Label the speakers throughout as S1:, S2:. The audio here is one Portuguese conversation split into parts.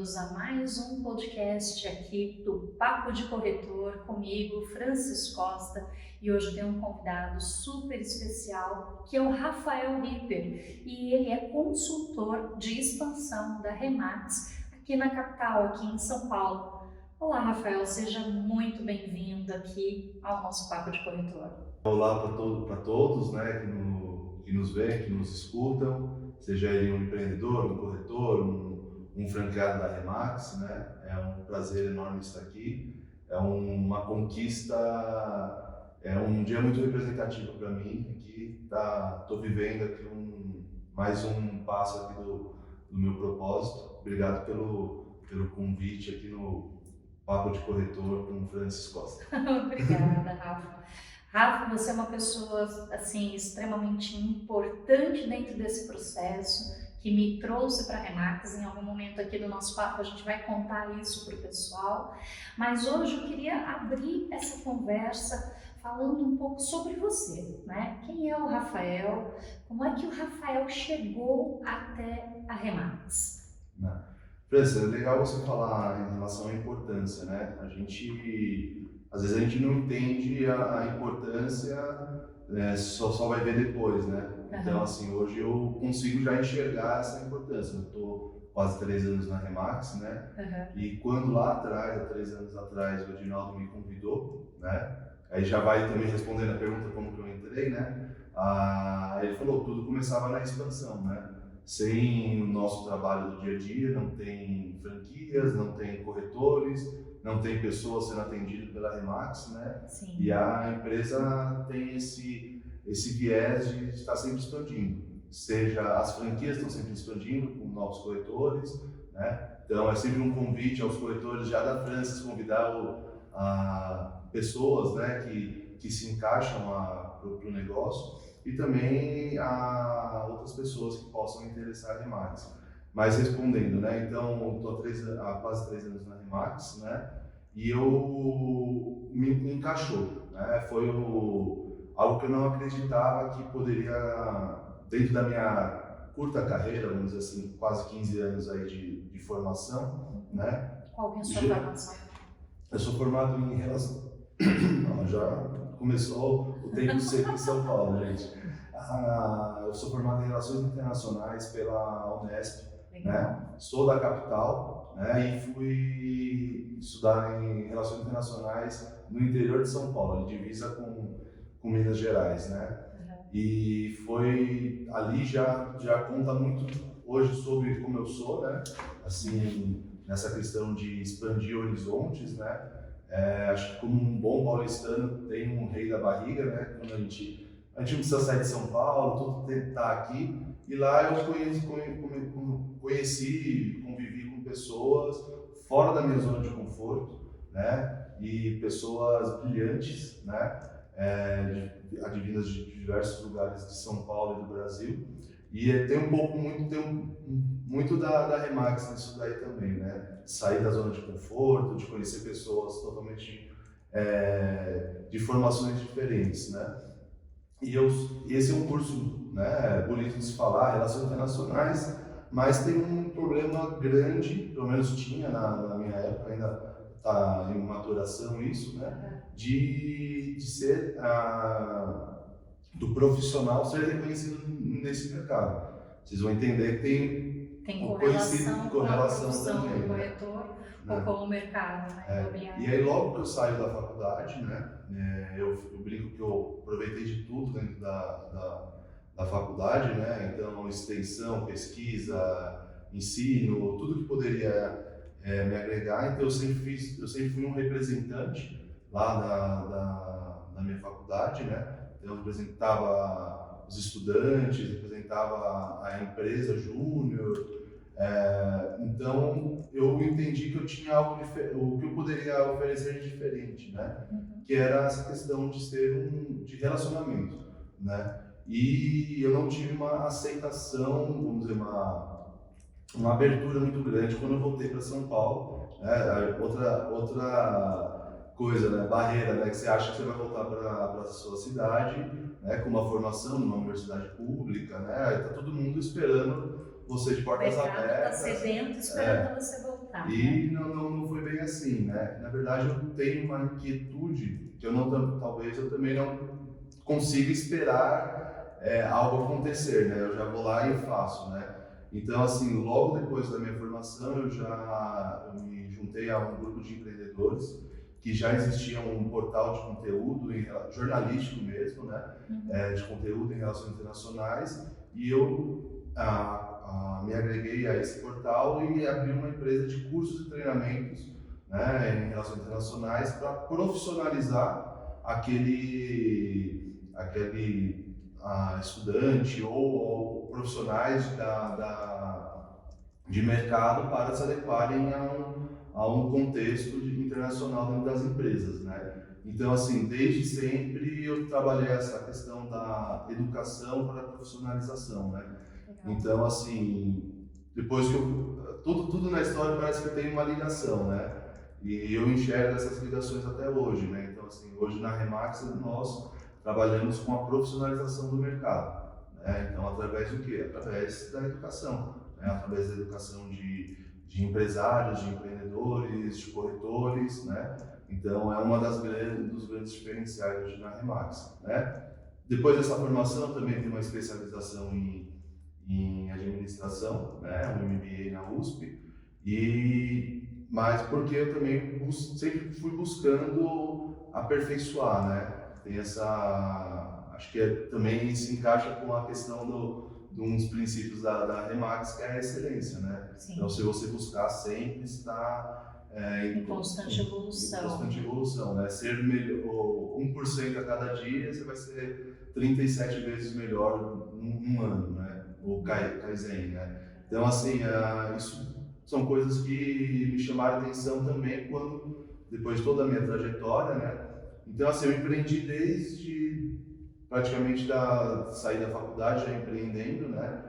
S1: bem-vindos a mais um podcast aqui do Papo de Corretor, comigo, Francis Costa, e hoje eu tenho um convidado super especial, que é o Rafael Ripper, e ele é consultor de expansão da Remax aqui na capital, aqui em São Paulo. Olá, Rafael, seja muito bem-vindo aqui ao nosso Papo de Corretor.
S2: Olá para todos, né, que nos veem, que nos escutam, seja ele um empreendedor, um corretor, um franqueado da Remax, né? É um prazer enorme estar aqui. É uma conquista, é um dia muito representativo para mim. Aqui tô vivendo aqui mais um passo aqui do meu propósito. Obrigado pelo convite aqui no Papo de Corretor com o Francis Costa.
S1: Obrigada, Rafa. Rafa, você é uma pessoa assim extremamente importante dentro desse processo, que me trouxe para a Remax. Em algum momento aqui do nosso papo a gente vai contar isso para o pessoal, mas hoje eu queria abrir essa conversa falando um pouco sobre você, né? Quem é o Rafael? Como é que o Rafael chegou até a Remax?
S2: França, é legal você falar em relação à importância, né? Às vezes a gente não entende a importância, só vai ver depois, né? Então, assim, hoje eu consigo já enxergar essa importância. Eu estou quase 3 anos na Remax, né? E quando lá atrás, há 3 anos atrás, o Edinaldo me convidou, né? Aí já vai também respondendo a pergunta como que eu entrei, né? Ele falou, tudo começava na expansão, né? Sem o nosso trabalho do dia a dia, não tem franquias, não tem corretores, não tem pessoas sendo atendidas pela Remax, né?
S1: Sim.
S2: E a empresa tem esse viés de estar sempre expandindo. Seja as franquias estão sempre expandindo com novos corretores, né? Então é sempre um convite aos corretores já da França convidar pessoas, né, que se encaixam para o negócio, e também a outras pessoas que possam interessar a Remax. Mas respondendo, né, então estou há quase 3 anos na Remax, né, e eu me encaixou, né, foi algo que eu não acreditava que poderia, dentro da minha curta carreira, vamos dizer assim, quase 15 anos aí de formação, né.
S1: Qual que é a sua formação?
S2: Eu sou formado em relação... Já começou o tempo seco em São Paulo, gente. Eu sou formado em Relações Internacionais pela Unesp, né? Sou da capital, né? E fui estudar em Relações Internacionais no interior de São Paulo, divisa com Minas Gerais, né? E foi ali já conta muito hoje sobre como eu sou, né? Assim, nessa questão de expandir horizontes, né? Acho que como um bom paulistano tem um rei da barriga, né? Quando a gente não precisa sair de São Paulo, tudo está aqui. E lá eu conheci, convivi com pessoas fora da minha zona de conforto, né? E pessoas brilhantes, né? Advindas de diversos lugares de São Paulo e do Brasil. E tem muito da Remax nisso daí também, né? Sair da zona de conforto, de conhecer pessoas totalmente de formações diferentes, né? E esse é um curso, né, bonito de se falar, relações internacionais, mas tem um problema grande, pelo menos tinha na minha época, ainda está em maturação isso, né? De ser do profissional ser reconhecido nesse mercado. Vocês vão entender que
S1: tem correlação com a profissão
S2: também,
S1: do corretor,
S2: né?
S1: Ou com o mercado, né?
S2: E aí logo que eu saio da faculdade, né, eu brinco que eu aproveitei de tudo dentro da faculdade, né? Então extensão, pesquisa, ensino, tudo que poderia me agregar. Então eu sempre fui um representante lá da minha faculdade, né? Então eu representava os estudantes, representava a empresa júnior. Então eu entendi que eu tinha algo o que eu poderia oferecer de diferente, né? Que era essa questão de ser de relacionamento, né? E eu não tive uma aceitação, vamos dizer, uma abertura muito grande quando eu voltei para São Paulo, né? Outra coisa, né? Barreira, né? Que você acha que você vai voltar para a sua cidade, né? Com uma formação numa universidade pública, né? Tá todo mundo esperando você de portas abertas.
S1: O mercado está sedento esperando você voltar. Tá.
S2: E não foi bem assim, né? Na verdade, eu tenho uma inquietude que talvez eu também não consiga esperar algo acontecer, né? Eu já vou lá e faço, né? Então, assim, logo depois da minha formação, eu me juntei a um grupo de empreendedores que já existia um portal de conteúdo jornalístico mesmo, né? De conteúdo em relações internacionais, e eu me agreguei a esse portal e abri uma empresa de cursos e treinamentos, né, em relações internacionais para profissionalizar aquele estudante ou profissionais de mercado para se adequarem a um contexto internacional dentro das empresas, né? Então, assim, desde sempre eu trabalhei essa questão da educação para a profissionalização, né? Então, assim, depois que tudo na história parece que tem uma ligação, né? E eu enxergo essas ligações até hoje, né? Então, assim, hoje na Remax nós trabalhamos com a profissionalização do mercado, né? Então, através do quê? Através da educação, né? Através da educação de empresários, de empreendedores, de corretores, né? Então, é uma dos grandes diferenciais hoje na Remax, né? Depois dessa formação, também tem uma especialização em administração, né, um MBA na USP, mas porque eu também sempre fui buscando aperfeiçoar, né? Tem acho que também se encaixa com a questão de uns princípios da Remax, que é a excelência, né?
S1: Sim.
S2: Então, se você buscar sempre estar
S1: em constante evolução.
S2: Em constante evolução, né? Ser melhor, 1% a cada dia, você vai ser 37 vezes melhor num ano, né? O Kaizen, né? Então, assim, isso são coisas que me chamaram a atenção também depois de toda a minha trajetória, né? Então, assim, eu empreendi desde praticamente sair da faculdade, já empreendendo, né?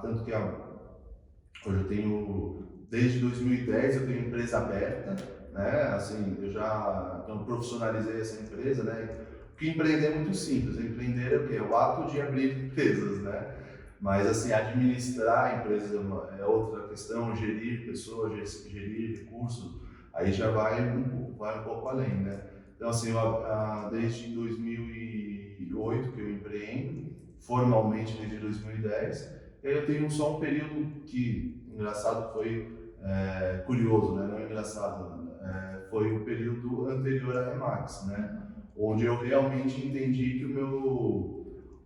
S2: Tanto que hoje eu tenho, desde 2010, eu tenho empresa aberta, né? Assim, então, profissionalizei essa empresa, né? Porque empreender é muito simples. Empreender é o quê? É o ato de abrir empresas, né? Mas, assim, administrar empresas é outra questão, gerir pessoas, gerir recursos, aí já vai um pouco além, né? Então, assim, desde 2008 que eu empreendo, formalmente desde 2010, e aí eu tenho só um período que, engraçado, foi curioso, né? Não engraçado, foi o período anterior à Remax, né? Onde eu realmente entendi que o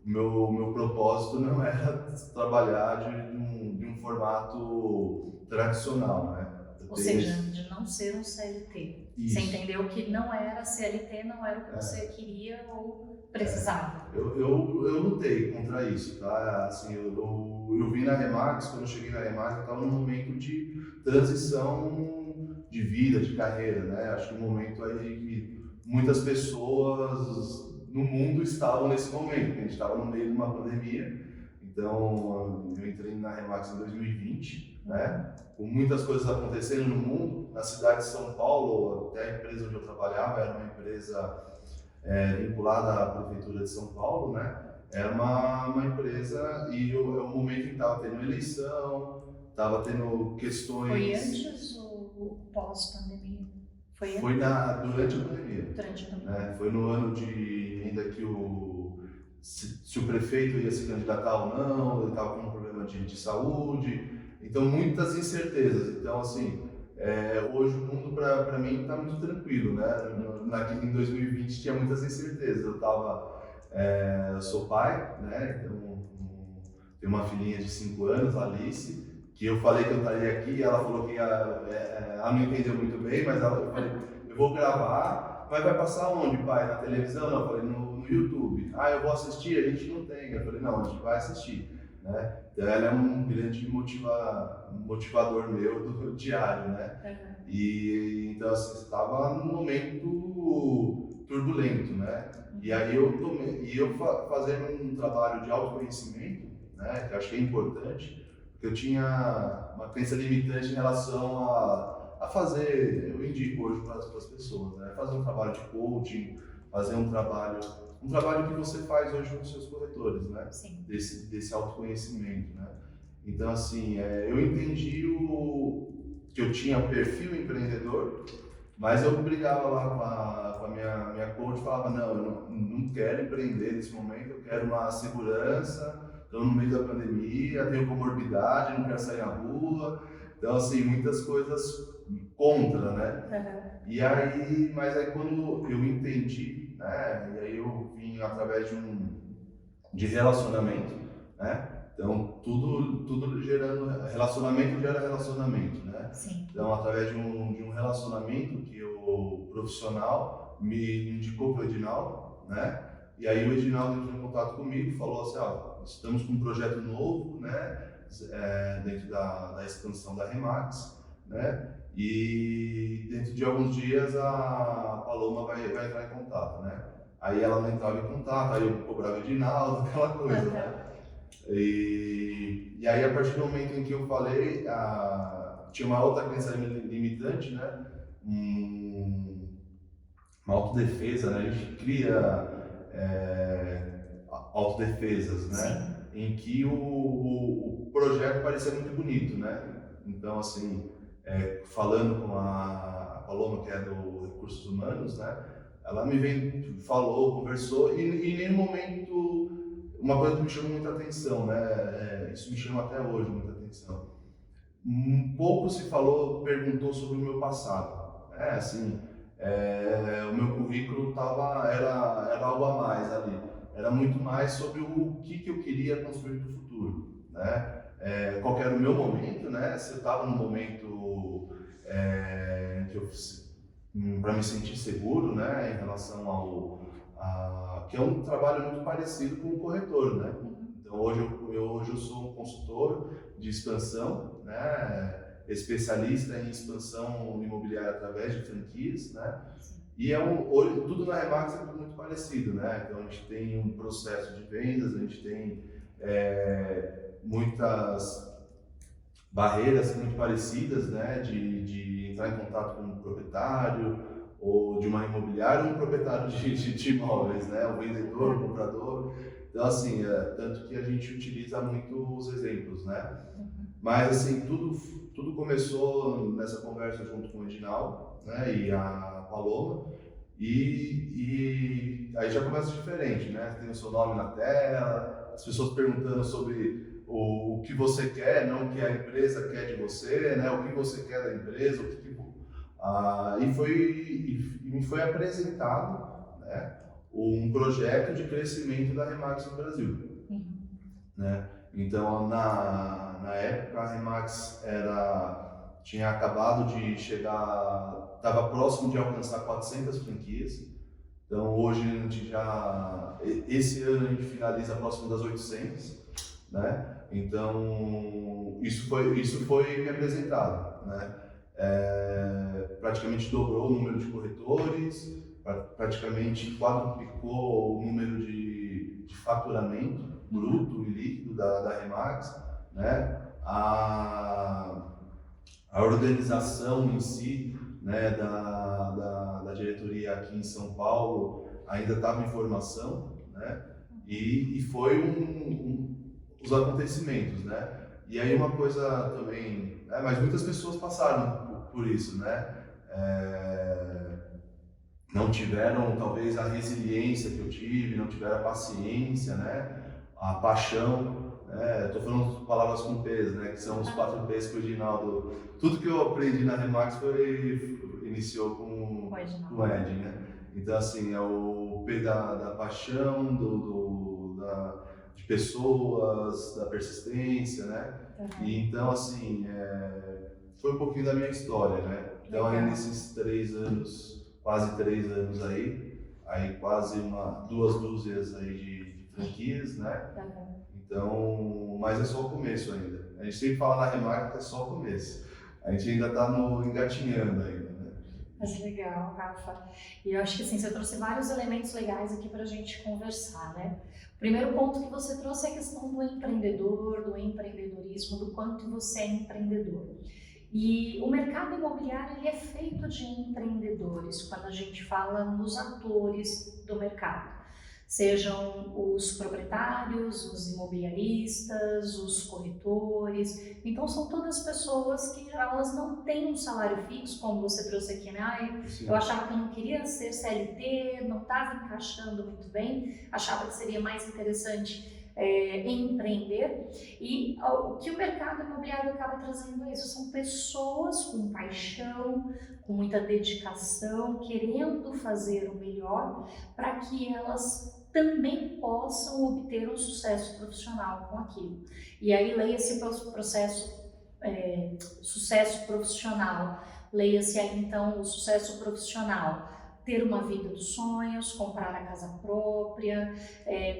S2: meu propósito não era trabalhar de um formato tradicional, né?
S1: Ou seja, de não ser um CLT.
S2: Isso.
S1: Você entendeu que não era CLT, não era o que você queria ou precisava.
S2: Eu lutei contra isso, tá? Assim, eu vim na Remax, quando eu cheguei na Remax, eu estava num momento de transição de vida, de carreira, né? Acho que um momento aí que muitas pessoas no mundo estavam nesse momento, a gente estava no meio de uma pandemia. Então, eu entrei na Remax em 2020, né? Com muitas coisas acontecendo no mundo. Na cidade de São Paulo, até a empresa onde eu trabalhava era uma empresa vinculada à prefeitura de São Paulo, né? Era uma empresa e é um momento em que estava tendo eleição, estava tendo questões...
S1: Foi antes ou pós-pandemia?
S2: Foi durante a pandemia.
S1: Durante a pandemia.
S2: Foi no ano ainda que se o prefeito ia se candidatar ou não, ele estava com um problema de saúde, então muitas incertezas. Então, assim, hoje o mundo para mim está muito tranquilo, né? Em 2020 tinha muitas incertezas. Eu sou pai, né? Então, tenho uma filhinha de 5 anos, Alice, que eu falei que eu estaria aqui, e ela falou que ela não entendeu muito bem, mas eu falei, eu vou gravar, mas vai passar onde, pai? Na televisão? Não, eu falei, no YouTube. Eu vou assistir? A gente não tem. Eu falei, não, a gente vai assistir, né? Então ela é um grande motivador meu do diário, né? E então, assim, você estava num momento turbulento, né? E aí eu fazendo um trabalho de autoconhecimento, né? Que eu acho que é importante, porque eu tinha uma crença limitante em relação a fazer, eu indico hoje para as pessoas, né? Fazer um trabalho de coaching, fazer um trabalho que você faz hoje com os seus corretores, né?
S1: Sim.
S2: Desse autoconhecimento, né? Então, assim, eu entendi que eu tinha perfil empreendedor, mas eu brigava lá com a minha coach e falava, não, eu não quero empreender nesse momento, eu quero uma segurança, estou no meio da pandemia, tenho comorbidade, não quero sair na rua. Então, assim, muitas coisas contra, né?
S1: Uhum.
S2: E aí, mas aí quando eu entendi, né, e aí eu vim através de relacionamento, né? Então, tudo gerando, relacionamento gera relacionamento, né?
S1: Sim.
S2: Então, através de um relacionamento que o profissional me indicou para o Edinaldo, né? E aí o Edinaldo entrou em contato comigo e falou assim, ó, estamos com um projeto novo, né? Dentro da expansão da Remax, né? E dentro de alguns dias a Paloma vai entrar em contato, né? Aí ela não entrava em contato, aí eu cobrava o Edinaldo, aquela coisa, né? E aí, a partir do momento em que eu falei, tinha uma outra crença limitante, né? Uma autodefesa, né? A gente cria autodefesas, né?
S1: Sim.
S2: Em que o projeto parecia muito bonito, né? Então, assim, falando com a Paloma, que é do Recursos Humanos, né? Ela falou, conversou, e em nenhum momento, uma coisa que me chamou muita atenção, né? Isso me chama até hoje muita atenção. Pouco se falou, perguntou sobre o meu passado. Assim, o meu currículo era algo a mais ali. Era muito mais sobre o que eu queria construir para o futuro, né? Qual que era o meu momento, né? Se eu estava num momento para me sentir seguro, né? Em relação que é um trabalho muito parecido com o corretor, né? Então hoje eu sou um consultor de expansão, né? Especialista em expansão imobiliária através de franquias, né? E hoje, tudo na Remax é tudo muito parecido, né? Então a gente tem um processo de vendas, a gente tem muitas barreiras muito parecidas, né? De entrar em contato com um proprietário ou de uma imobiliária ou um proprietário de imóveis, né? O vendedor, o comprador. Então, assim, tanto que a gente utiliza muito os exemplos, né? Mas, assim, tudo começou nessa conversa junto com o Edinaldo, né? E a Paloma. E aí já começa diferente, né? Tem o seu nome na tela, as pessoas perguntando sobre o que você quer, não o que a empresa quer de você, né? O que você quer da empresa, e me foi apresentado, né, um projeto de crescimento da Remax no Brasil, né? Então, na época, a Remax tinha acabado de chegar, estava próximo de alcançar 400 franquias. Então, hoje a gente esse ano a gente finaliza próximo das 800, né? Então, isso foi me apresentado, né? Praticamente dobrou o número de corretores, praticamente quadruplicou o número de faturamento bruto e líquido da Remax, né? A organização em si, né, da diretoria aqui em São Paulo ainda estava em formação, né? E foi os acontecimentos, né? E aí uma coisa também, mas muitas pessoas passaram por isso, né? Não tiveram talvez a resiliência que eu tive, não tiveram a paciência, né? A paixão, né? Estou falando palavras com P's, né? Que são os 4 P's que o Edinaldo. Tudo que eu aprendi na Remax iniciou com o Ed, né? Então, assim, é o P da paixão, de pessoas, da persistência, né? E então, assim, foi um pouquinho da minha história, né? Então, aí nesses 3 anos, quase 3 anos aí quase duas dúzias aí de franquias, né? Então, mas é só o começo ainda. A gente sempre fala na Remax que é só o começo. A gente ainda está engatinhando ainda, né?
S1: Mas legal, Rafa. E eu acho que assim, você trouxe vários elementos legais aqui para a gente conversar, né? O primeiro ponto que você trouxe é a questão do empreendedor, do empreendedorismo, do quanto você é empreendedor. E o mercado imobiliário ele é feito de empreendedores, quando a gente fala nos atores do mercado. sejam os proprietários, os imobiliaristas, os corretores. Então são todas pessoas que em geral elas não têm um salário fixo, como você trouxe aqui, né? Ai, eu
S2: Sim.
S1: achava que eu não queria ser CLT, não estava encaixando muito bem, achava que seria mais interessante empreender, e o que o mercado imobiliário acaba trazendo é isso, são pessoas com paixão, com muita dedicação, querendo fazer o melhor para que elas também possam obter um sucesso profissional com aquilo. E aí leia esse processo, sucesso profissional, leia-se aí então o sucesso profissional, ter uma vida dos sonhos, comprar a casa própria,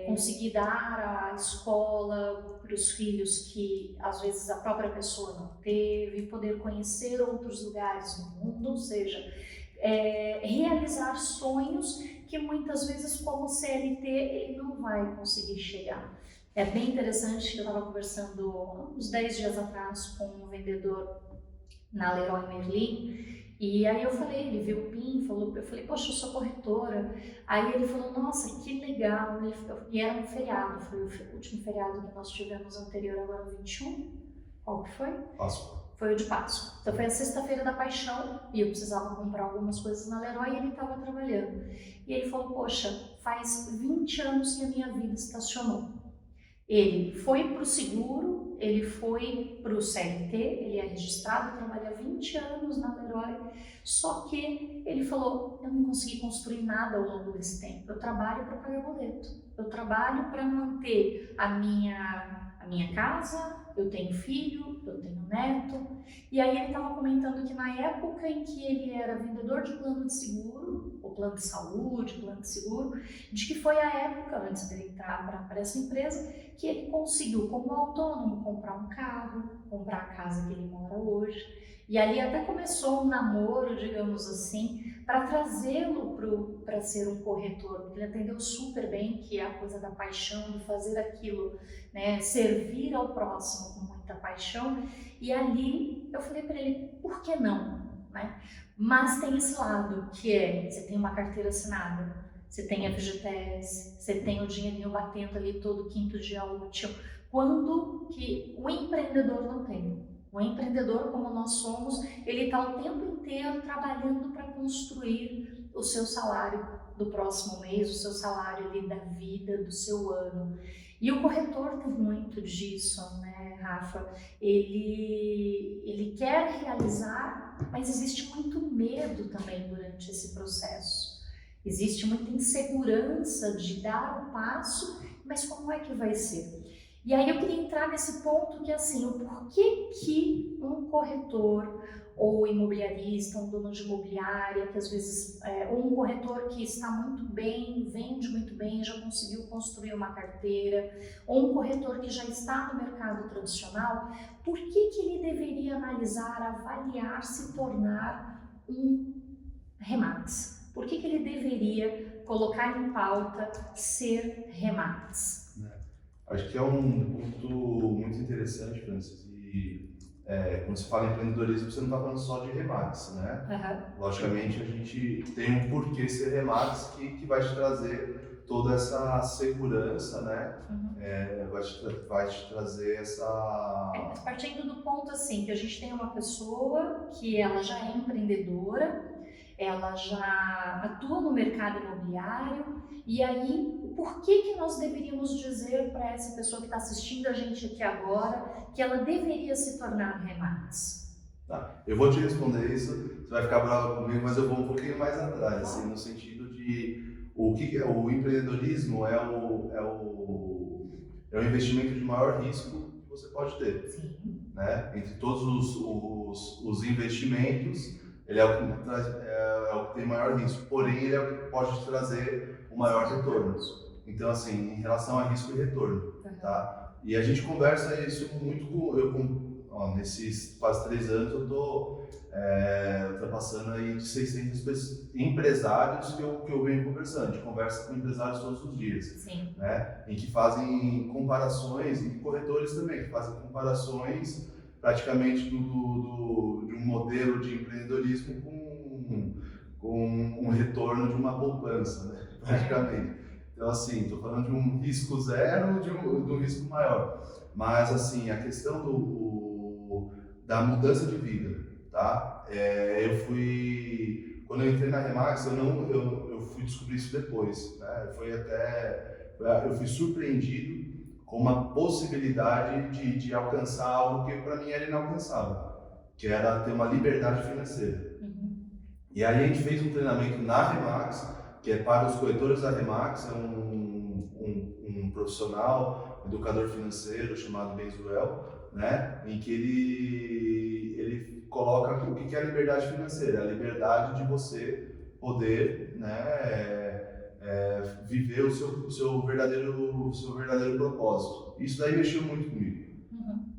S1: conseguir dar a escola para os filhos que às vezes a própria pessoa não teve, poder conhecer outros lugares no mundo, ou seja, realizar sonhos que muitas vezes como CLT ele não vai conseguir chegar. É bem interessante que eu estava conversando uns 10 dias atrás com um vendedor na Leroy Merlin, e aí eu falei, ele viu o PIN, falou, eu falei, poxa, eu sou corretora. Aí ele falou, nossa, que legal. E era um feriado, foi o último feriado que nós tivemos anterior, agora o 21. Qual que foi?
S2: Páscoa.
S1: Foi o de Páscoa. Então foi a sexta-feira da paixão e eu precisava comprar algumas coisas na Leroy e ele estava trabalhando. E ele falou, poxa, faz 20 anos que a minha vida estacionou. Ele foi para o seguro, ele foi para o CLT, ele é registrado, trabalha 20 anos na Leroy, só que ele falou, eu não consegui construir nada ao longo desse tempo, eu trabalho para pagar boleto, eu trabalho para manter a minha casa, eu tenho filho, eu tenho neto. E aí ele estava comentando que na época em que ele era vendedor de plano de seguro, ou plano de saúde, plano de seguro, de que foi a época, antes dele entrar para essa empresa, que ele conseguiu, como autônomo, comprar um carro, comprar a casa que ele mora hoje. E ali até começou um namoro, digamos assim, para trazê-lo para ser um corretor, porque ele atendeu super bem, que é a coisa da paixão, de fazer aquilo, né, servir ao próximo com muita paixão. E ali eu falei para ele, por que não? Né? Mas tem esse lado, que é, você tem uma carteira assinada, você tem a FGTS, você tem o dinheirinho batendo ali todo quinto dia útil, quando que o empreendedor não tem. O empreendedor, como nós somos, ele está o tempo inteiro trabalhando para construir o seu salário do próximo mês, o seu salário ali da vida, do seu ano. E o corretor tem muito disso, né, Rafa? Ele quer realizar, mas existe muito medo também durante esse processo. Existe muita insegurança de dar o passo, mas como é que vai ser? E aí eu queria entrar nesse ponto que é assim, o porquê que um corretor ou imobiliarista, um dono de imobiliária, que às vezes, ou um corretor que está muito bem, vende muito bem, já conseguiu construir uma carteira, ou um corretor que já está no mercado tradicional, por que ele deveria analisar, avaliar, se tornar um Remax? Por que ele deveria colocar em pauta ser Remax?
S2: Acho que é um ponto muito interessante, Francis, e quando se fala em empreendedorismo, você não está falando só de Remax, né?
S1: Uhum.
S2: Logicamente, a gente tem um porquê ser Remax que vai te trazer toda essa segurança, né?
S1: Uhum.
S2: Vai te trazer essa...
S1: Partindo do ponto assim, que a gente tem uma pessoa que ela já é empreendedora, ela já atua no mercado imobiliário, e aí por que nós deveríamos dizer para essa pessoa que está assistindo a gente aqui agora que ela deveria se tornar Remax?
S2: Tá, eu vou te responder isso, você vai ficar bravo comigo, mas eu vou um pouquinho mais atrás, assim, no sentido de o que é o empreendedorismo é o investimento de maior risco que você pode ter.
S1: Sim.
S2: Né? Entre todos os investimentos, ele é o que tem maior risco, porém ele é o que pode te trazer o maior retorno. Então, assim, em relação a risco e retorno, tá? E a gente conversa isso muito nesses quase 3 anos eu estou ultrapassando aí de 600 empresários que eu venho conversando. A gente conversa com empresários todos os dias.
S1: Sim.
S2: Né? Em que fazem comparações, e corretores também, que fazem comparações praticamente de um modelo de empreendedorismo com um retorno de uma poupança, né? Praticamente. Então, assim, estou falando de um risco zero, de um risco maior. Mas, assim, a questão da mudança de vida, tá? Quando eu entrei na Remax, eu fui descobrir isso depois, né? Eu fui surpreendido com uma possibilidade de alcançar algo que para mim era inalcançável, que era ter uma liberdade financeira. E aí a gente fez um treinamento na Remax, que é para os corretores da Remax, é um profissional, educador financeiro chamado Benzuel, né? Em que ele coloca o que é a liberdade financeira, a liberdade de você poder, né, viver o seu verdadeiro propósito. Isso daí mexeu muito comigo,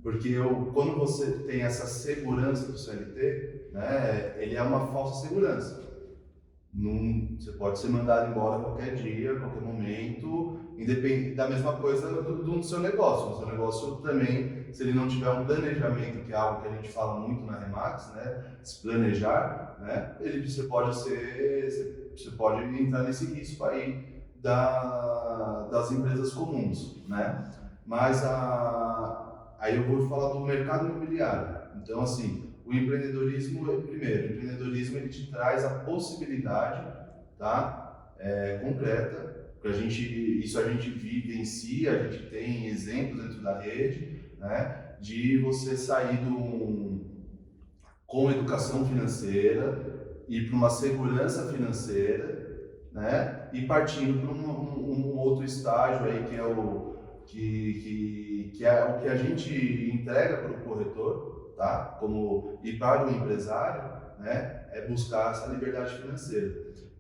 S2: porque quando você tem essa segurança do CLT, né, ele é uma falsa segurança. Você pode ser mandado embora a qualquer dia, a qualquer momento, independente da mesma coisa do seu negócio. No seu negócio também, se ele não tiver um planejamento, que é algo que a gente fala muito na Remax, né, se planejar, né, você pode entrar nesse risco aí das empresas comuns, né? Mas aí eu vou falar do mercado imobiliário. Então, assim, o empreendedorismo, primeiro, o empreendedorismo ele te traz a possibilidade, tá, concreta, isso a gente vive em si, a gente tem exemplos dentro da rede, né, de você sair com educação financeira e para uma segurança financeira, né, e partindo para um outro estágio aí que é que é o que a gente entrega para o corretor, tá? E para o empresário, né, é buscar essa liberdade financeira.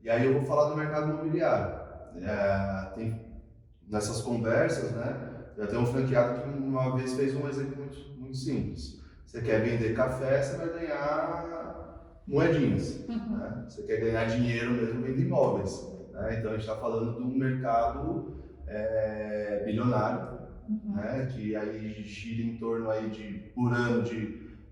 S2: E aí eu vou falar do mercado imobiliário. Nessas conversas, né, já tem um franqueado que uma vez fez um exemplo muito simples. Você quer vender café, você vai ganhar moedinhas. Né? Você quer ganhar dinheiro mesmo, vende imóveis. Né? Então a gente está falando de um mercado bilionário, né, que aí gira em torno aí por ano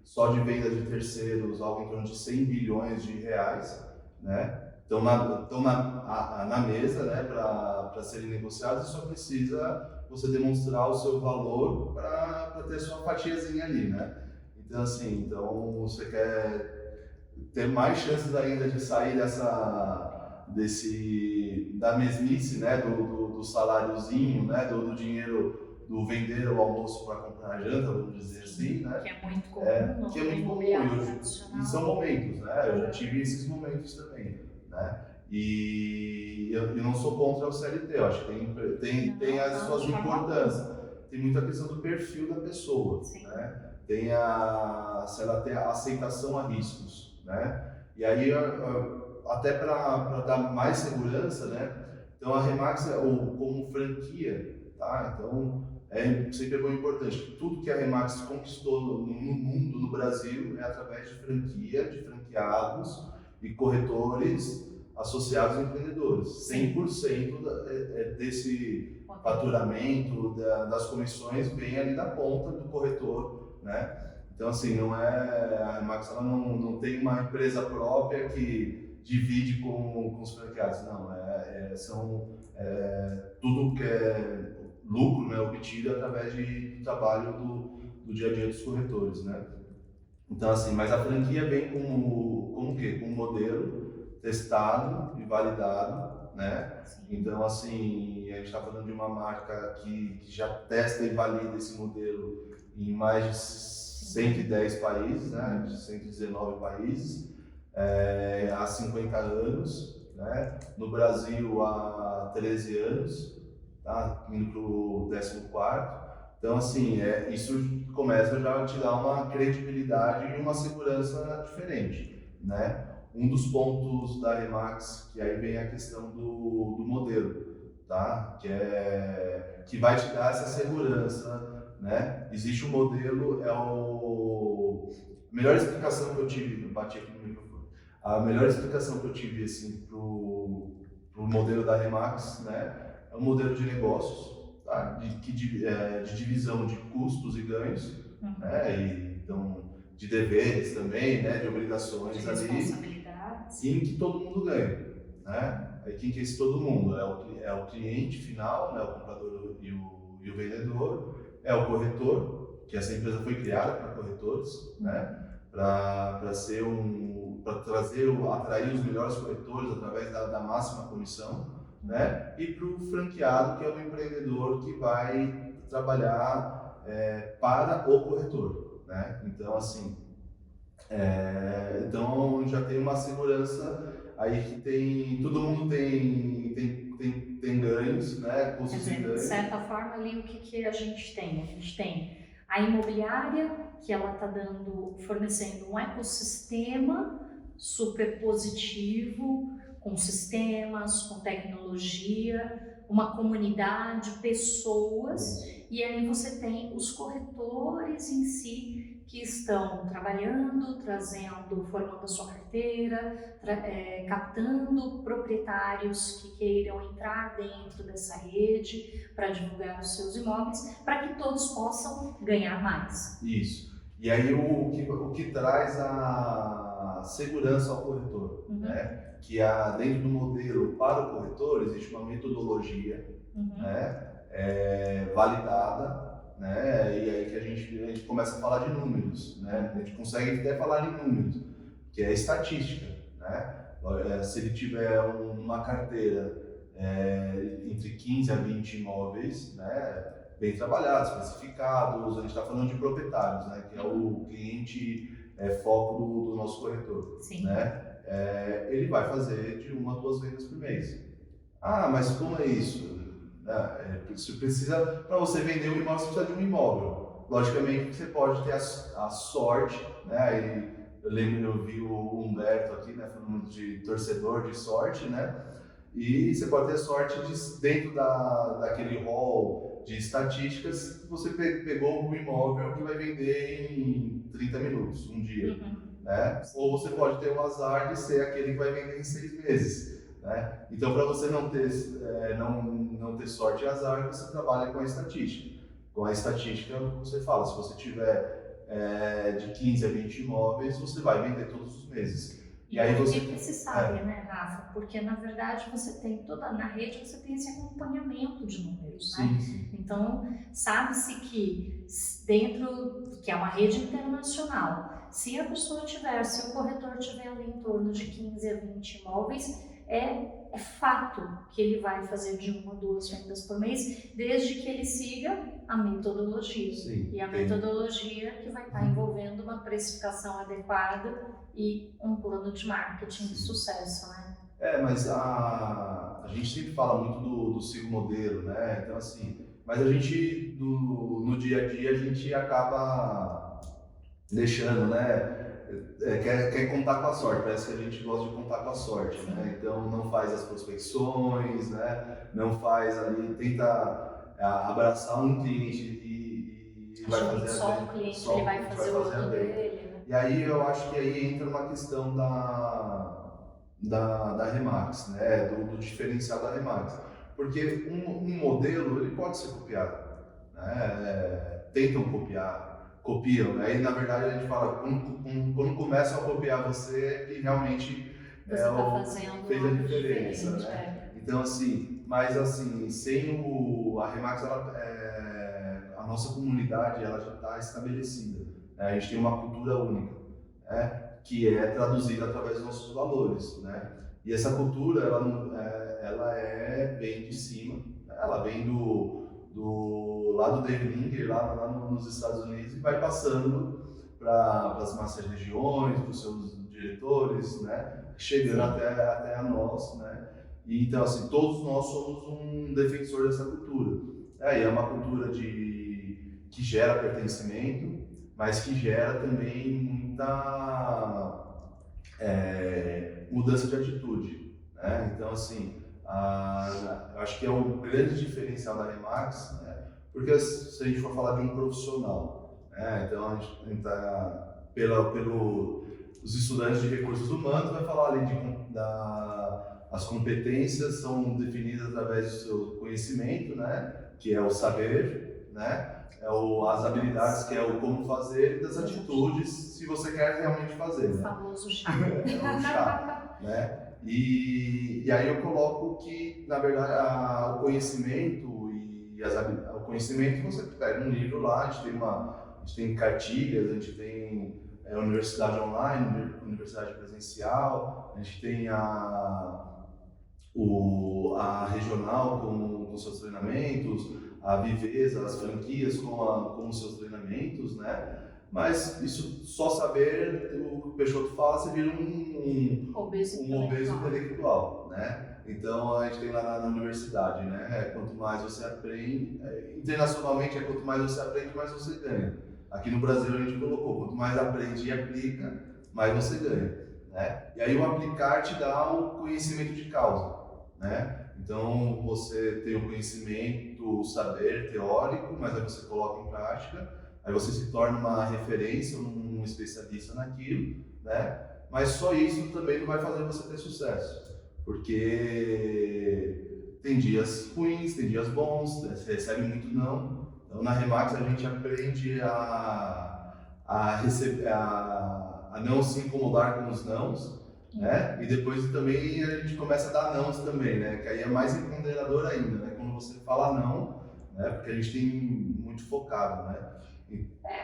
S2: só de venda de terceiros, algo em torno de 100 bilhões de reais, né? Estão na mesa, né, para serem negociados, e só precisa você demonstrar o seu valor para ter a sua fatiazinha ali, né? Então, assim, você quer ter mais chances ainda de sair da mesmice, né, do saláriozinho, né, do dinheiro do vender o almoço para comprar a janta, vamos dizer assim, né?
S1: Que é muito comum,
S2: que é muito comum, e são momentos, né? Eu já tive esses momentos também, né? E eu não sou contra o CLT, eu acho que tem as suas importâncias. Tem muita questão do perfil da pessoa, né? Tem se ela tem a aceitação a riscos, né? E aí, até para dar mais segurança, né? Então a Remax, como franquia, tá? Então sempre é muito importante que tudo que a Remax conquistou no mundo, no Brasil, é através de franquia, de franqueados e corretores associados a empreendedores. 100% desse faturamento, das comissões, vem ali da ponta do corretor, né? Então, assim, a Remax ela não tem uma empresa própria que divide com os franqueados, não. Tudo que é lucro, né, obtido através do trabalho do dia a dia dos corretores, né? Então, assim, mas a franquia vem com o quê? Com um modelo testado e validado, né? Então, assim, a gente está falando de uma marca que já testa e valida esse modelo em mais de 110 países, né? De 119 países, há 50 anos, né? No Brasil há 13 anos, tá? Indo para o 14º. Então, assim, isso começa já a te dar uma credibilidade e uma segurança diferente, né? Um dos pontos da Remax, que aí vem a questão do modelo, tá? Que vai te dar essa segurança, né? Existe um modelo, a melhor explicação que eu tive, eu bati aqui no microfone, a melhor explicação que eu tive, assim, pro modelo da Remax, né? É um modelo de negócios, tá? de divisão de custos e ganhos, né? Então, de deveres também, né? De obrigações
S1: de
S2: ali,
S1: responsabilidades,
S2: em que todo mundo ganha, né? Aí quem que é esse todo mundo? É o cliente final, né? O comprador e o vendedor, é o corretor, que essa empresa foi criada para corretores, né? Para ser para atrair os melhores corretores através da máxima comissão, né? E para o franqueado, que é o empreendedor que vai trabalhar para o corretor, né? Então, assim, então já tem uma segurança aí que todo mundo tem ganhos, né?
S1: Quer
S2: Custos e
S1: dizer, de
S2: ganhos.
S1: certa forma ali o que a gente tem? A gente tem a imobiliária, que ela está fornecendo um ecossistema super positivo, com sistemas, com tecnologia, uma comunidade, pessoas, e aí você tem os corretores em si que estão trabalhando, formando a sua carteira, captando proprietários que queiram entrar dentro dessa rede para divulgar os seus imóveis, para que todos possam ganhar mais.
S2: Isso. E aí o que traz a segurança ao corretor, né? Que dentro do modelo para o corretor existe uma metodologia, né? Validada, né? E aí que a gente começa a falar de números, né? A gente consegue até falar em números, que é estatística, né? Se ele tiver uma carteira entre 15 a 20 imóveis, né? Bem trabalhados, especificados, a gente está falando de proprietários, né? Que é o cliente foco do nosso corretor.
S1: Sim.
S2: Né? Ele vai fazer de 1 a 2 vendas por mês. Ah, mas como é isso? Para você vender um imóvel, você precisa de um imóvel. Logicamente, você pode ter a sorte, né? Eu vi o Humberto aqui, né? Falando de torcedor de sorte, né? E você pode ter sorte dentro daquele hall de estatísticas, você pegou um imóvel que vai vender em 30 minutos, um dia. Né? Ou você pode ter o azar de ser aquele que vai vender em 6 meses. Né? Então, para você não ter sorte e azar, você trabalha com a estatística. Com a estatística, você fala, se você tiver de 15 a 20 imóveis, você vai vender todos os meses.
S1: E aí por que se sabe, né, Rafa? Porque, na verdade, você tem na rede você tem esse acompanhamento de números, né?
S2: Sim.
S1: Então, sabe-se que que é uma rede internacional, se o corretor tiver ali em torno de 15 a 20 imóveis, é fato que ele vai fazer de 1 a 2 vendas por mês, desde que ele siga a metodologia.
S2: Sim,
S1: e a metodologia que vai estar envolvendo uma precificação adequada e um plano de marketing de sucesso, né?
S2: Mas a gente sempre fala muito do ciclo modelo, né? Então, assim, mas a gente, no dia a dia, a gente acaba deixando, né? Quer contar com a sorte, parece que a gente gosta de contar com a sorte, né? Então não faz as prospecções, né? Não faz ali, tenta abraçar um cliente e vai fazer
S1: só um cliente ele vai fazer o outro dele, né?
S2: E aí eu acho que aí entra uma questão da Remax, né? Do diferencial da Remax, porque um modelo ele pode ser copiado, né? Tentam copiam, né? E na verdade a gente fala, quando começam a copiar você, é que realmente
S1: fez
S2: a diferença, né? Então assim, mas assim, sem a Remax, a nossa comunidade ela já está estabelecida, né? A gente tem uma cultura única, né? Que é traduzida através dos nossos valores, né? E essa cultura, ela bem de cima, ela vem lá do David Linger, lá nos Estados Unidos, e vai passando para as massas regiões, para os seus diretores, né? Chegando até a nós, né? E, então, assim, todos nós somos um defensor dessa cultura. É uma cultura que gera pertencimento, mas que gera também muita mudança de atitude, né? Então, assim, eu acho que é um grande diferencial da Remax, né? Porque se a gente for falar de um profissional, né? Então a gente está os estudantes de recursos humanos vai falar ali as competências são definidas através do seu conhecimento, né? Que é o saber, né? As habilidades, que é o como fazer, e das atitudes, se você quer realmente fazer.
S1: O famoso chá.
S2: O chá, né? E aí eu coloco que, na verdade, o conhecimento o conhecimento você pega um livro lá, a gente tem cartilhas, a gente tem universidade online, universidade presencial, a gente tem a regional com seus treinamentos, a Viveza, as franquias com os seus treinamentos, né? Mas isso, só saber, o que o Peixoto fala, você vira um obeso intelectual, né? Então a gente tem lá na universidade, né? Quanto mais você aprende, internacionalmente quanto mais você aprende, mais você ganha. Aqui no Brasil a gente colocou, quanto mais aprende e aplica, mais você ganha, né? E aí o aplicar te dá o conhecimento de causa, né? Então você tem o conhecimento, o saber teórico, mas aí você coloca em prática. Aí você se torna uma referência, um especialista naquilo, né? Mas só isso também não vai fazer você ter sucesso, porque tem dias ruins, tem dias bons, você recebe muito não. Então na Remax a gente aprende a não se incomodar com os nãos, né? E depois também a gente começa a dar nãos também, né? Que aí é mais empoderador ainda, né? Quando você fala não, né? Porque a gente tem muito focado, né?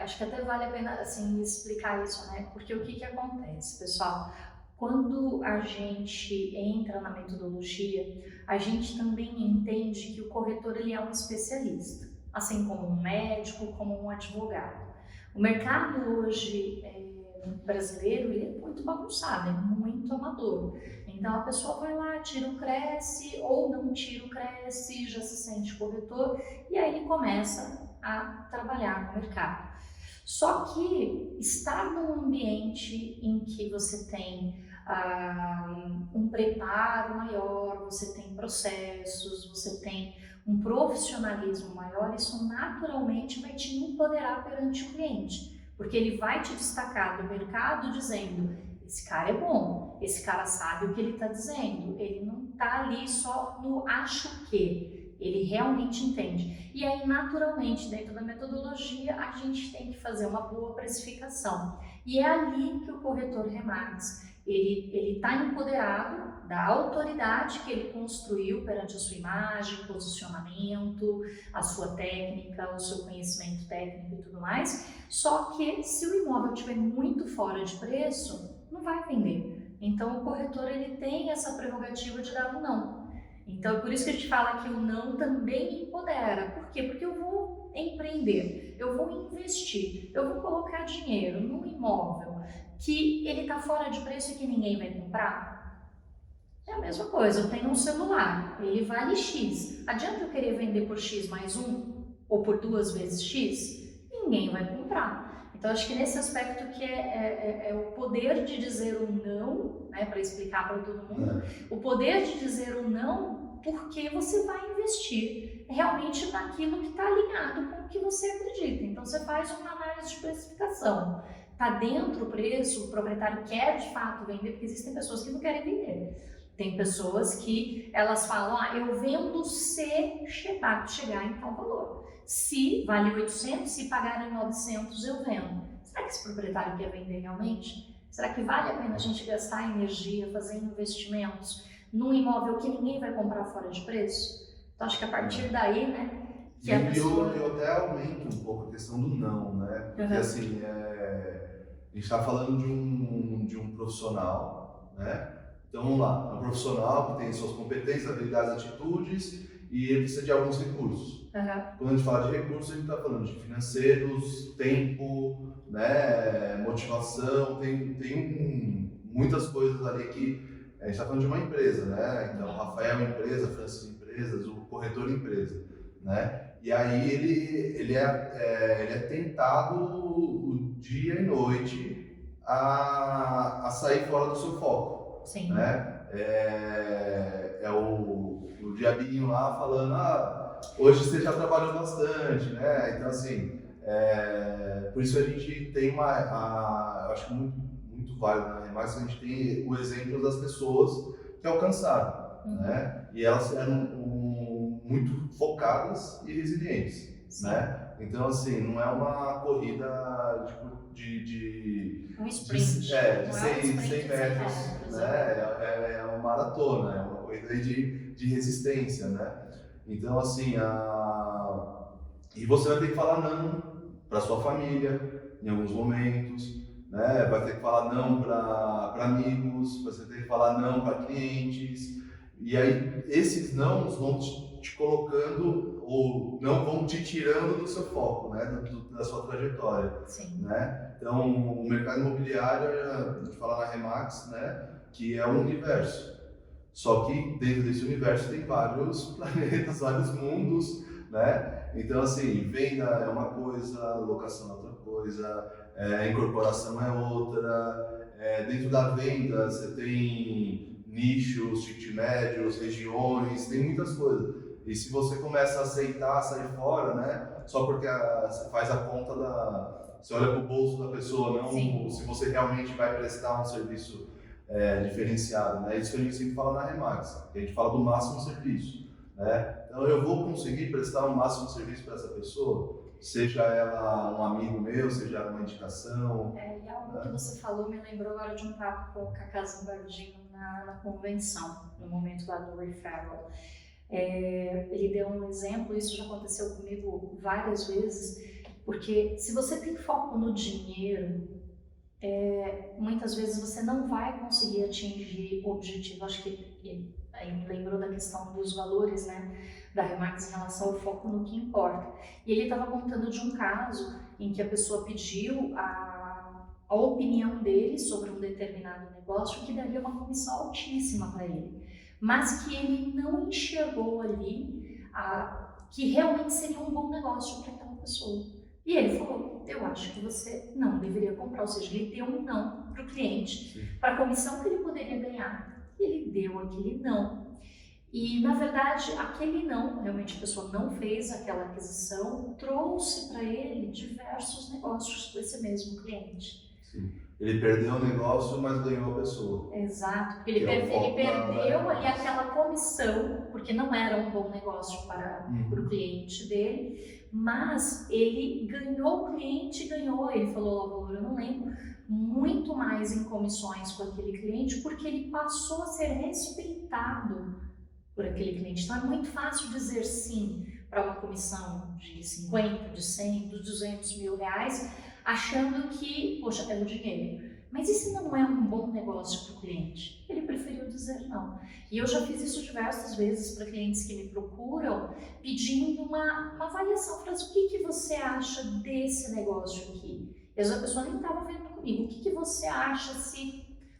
S1: Acho que até vale a pena assim, explicar isso, né? Porque o que acontece, pessoal? Quando a gente entra na metodologia, a gente também entende que o corretor ele é um especialista, assim como um médico, como um advogado. O mercado hoje brasileiro ele é muito bagunçado, é muito amador. Então a pessoa vai lá, tira o Cresce ou não tira o Cresce, já se sente corretor e aí ele começa a trabalhar no mercado. Só que estar num ambiente em que você tem um preparo maior, você tem processos, você tem um profissionalismo maior, isso naturalmente vai te empoderar perante o cliente, porque ele vai te destacar do mercado dizendo: esse cara é bom, esse cara sabe o que ele está dizendo, ele não está ali só no acho que, ele realmente entende. E aí, naturalmente, dentro da metodologia, a gente tem que fazer uma boa precificação. E é ali que o corretor Remax, ele está empoderado da autoridade que ele construiu perante a sua imagem, posicionamento, a sua técnica, o seu conhecimento técnico e tudo mais. Só que se o imóvel estiver muito fora de preço, não vai vender. Então o corretor ele tem essa prerrogativa de dar um não. Então é por isso que a gente fala que o não também empodera. Por quê? Porque eu vou empreender, eu vou investir, eu vou colocar dinheiro num imóvel que ele está fora de preço e que ninguém vai comprar. É a mesma coisa, eu tenho um celular, ele vale X. Adianta eu querer vender por X mais um ou por 2 vezes X? Ninguém vai comprar. Então acho que nesse aspecto que é o poder de dizer um não, né, para explicar para todo mundo, o poder de dizer um não porque você vai investir realmente naquilo que está alinhado com o que você acredita. Então você faz uma análise de precificação. Está dentro o preço, o proprietário quer de fato vender, porque existem pessoas que não querem vender. Tem pessoas que elas falam: eu vendo se chegar em tal valor. Se vale 800, se pagarem 900 eu vendo. Será que esse proprietário quer vender realmente? Será que vale a pena a gente gastar energia, fazer investimentos num imóvel que ninguém vai comprar fora de preço? Então acho que a partir daí, né, que a pessoa...
S2: Eu até aumento um pouco a questão do não, né? Porque assim, a gente está falando de um profissional, né? Então vamos lá, é um profissional que tem suas competências, habilidades, atitudes e ele precisa de alguns recursos. Quando a gente fala de recursos, a gente está falando de financeiros, tempo, né, motivação, tem muitas coisas ali que a gente está falando de uma empresa, né? Então, o Rafael é uma empresa, Francis empresas, o corretor empresa, né? E aí ele é tentado o dia e noite a sair fora do seu foco.
S1: Sim.
S2: Né? É o diabinho lá falando: hoje você já trabalhou bastante, né? Então assim, por isso a gente tem eu acho muito válido na Remax, a gente tem o exemplo das pessoas que alcançaram, né? E elas eram muito focadas e resilientes, né? Então, assim, não é uma corrida
S1: Um sprint.
S2: de
S1: Não é um
S2: 100
S1: sprint de 100
S2: metros,
S1: metros.
S2: né? É uma maratona, é uma corrida aí de resistência, né? Então, assim, e você vai ter que falar não para sua família em alguns momentos, né? Vai ter que falar não para amigos, você tem que falar não para clientes, e aí esses não vão te colocando ou não vão te tirando do seu foco, né? Da sua trajetória,
S1: Sim.
S2: né? Então, o mercado imobiliário, a gente fala na Remax, né? Que é um universo. Só que dentro desse universo tem vários planetas, vários mundos, né? Então, assim, venda é uma coisa, locação é outra coisa, incorporação é outra. Dentro da venda, você tem nichos, ticket médios, regiões, tem muitas coisas. E se você começa a aceitar, sair fora, né? Só porque você faz a conta você olha para o bolso da pessoa, não
S1: Sim.
S2: se você realmente vai prestar um serviço diferenciado, né? Isso que a gente sempre fala na Remax, que a gente fala do máximo serviço, né? Então eu vou conseguir prestar o máximo serviço para essa pessoa, seja ela um amigo meu, seja ela uma indicação.
S1: E algo que você falou me lembrou agora de um papo com o Cacá Zambardino na convenção, no momento lá do referral. Ele deu um exemplo, isso já aconteceu comigo várias vezes, porque se você tem foco no dinheiro, muitas vezes você não vai conseguir atingir o objetivo. Acho que ele lembrou da questão dos valores, né, da Remax em relação ao foco no que importa. E ele estava contando de um caso em que a pessoa pediu a opinião dele sobre um determinado negócio que daria uma comissão altíssima para ele, mas que ele não enxergou ali que realmente seria um bom negócio para aquela pessoa. E ele falou, eu acho que você não deveria comprar, ou seja, ele deu um não para o cliente, para a comissão que ele poderia ganhar. E ele deu aquele não. E, na verdade, aquele não, realmente a pessoa não fez aquela aquisição, trouxe para ele diversos negócios com esse mesmo cliente.
S2: Sim. Ele perdeu o negócio, mas ganhou a pessoa.
S1: Exato, porque ele perdeu ali aquela comissão, porque não era um bom negócio para o cliente dele, mas ele ganhou o cliente, ele falou, eu não lembro, muito mais em comissões com aquele cliente, porque ele passou a ser respeitado por aquele cliente. Então é muito fácil dizer sim para uma comissão de 50, de 100, de 200 mil reais, achando que, poxa, é o dinheiro. Mas e se não é um bom negócio para o cliente? Ele preferiu dizer não. E eu já fiz isso diversas vezes para clientes que me procuram, pedindo uma avaliação. Falei, o que você acha desse negócio aqui? E às vezes a pessoa nem estava vendo comigo. O que você acha?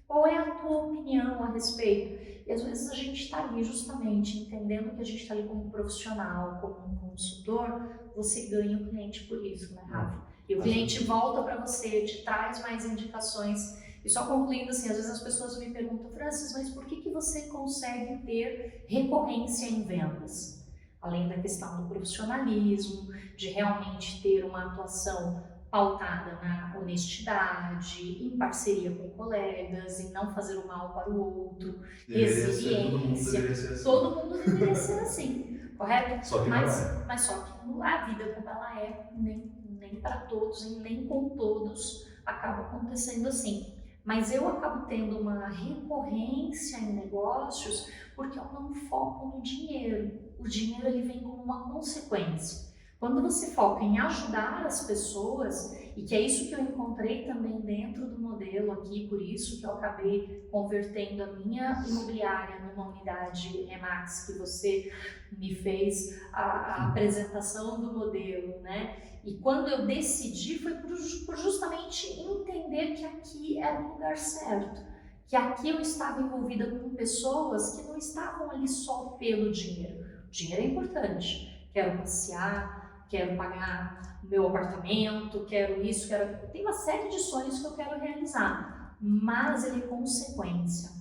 S1: Qual é a tua opinião a respeito? E às vezes a gente está ali justamente entendendo que a gente está ali como profissional, como um consultor, você ganha o cliente por isso, né, Rafa? E o cliente volta para você, te traz mais indicações. E só concluindo assim, às vezes as pessoas me perguntam, Francis, mas por que você consegue ter recorrência em vendas? Além da questão do profissionalismo, de realmente ter uma atuação pautada na honestidade, em parceria com colegas, em não fazer o mal para o outro, resiliência. Todo mundo deveria ser assim, correto?
S2: Só que
S1: mas só que a vida como ela é, nem para todos e nem com todos acaba acontecendo assim. Mas eu acabo tendo uma recorrência em negócios porque eu não foco no dinheiro. O dinheiro ele vem como uma consequência. Quando você foca em ajudar as pessoas, e que é isso que eu encontrei também dentro do modelo aqui, por isso que eu acabei convertendo a minha imobiliária numa unidade Remax, que você me fez a apresentação do modelo, né? E quando eu decidi foi por justamente entender que aqui era o lugar certo, que aqui eu estava envolvida com pessoas que não estavam ali só pelo dinheiro. O dinheiro é importante, quero passear, quero pagar meu apartamento, quero isso, tem uma série de sonhos que eu quero realizar, mas ele é consequência.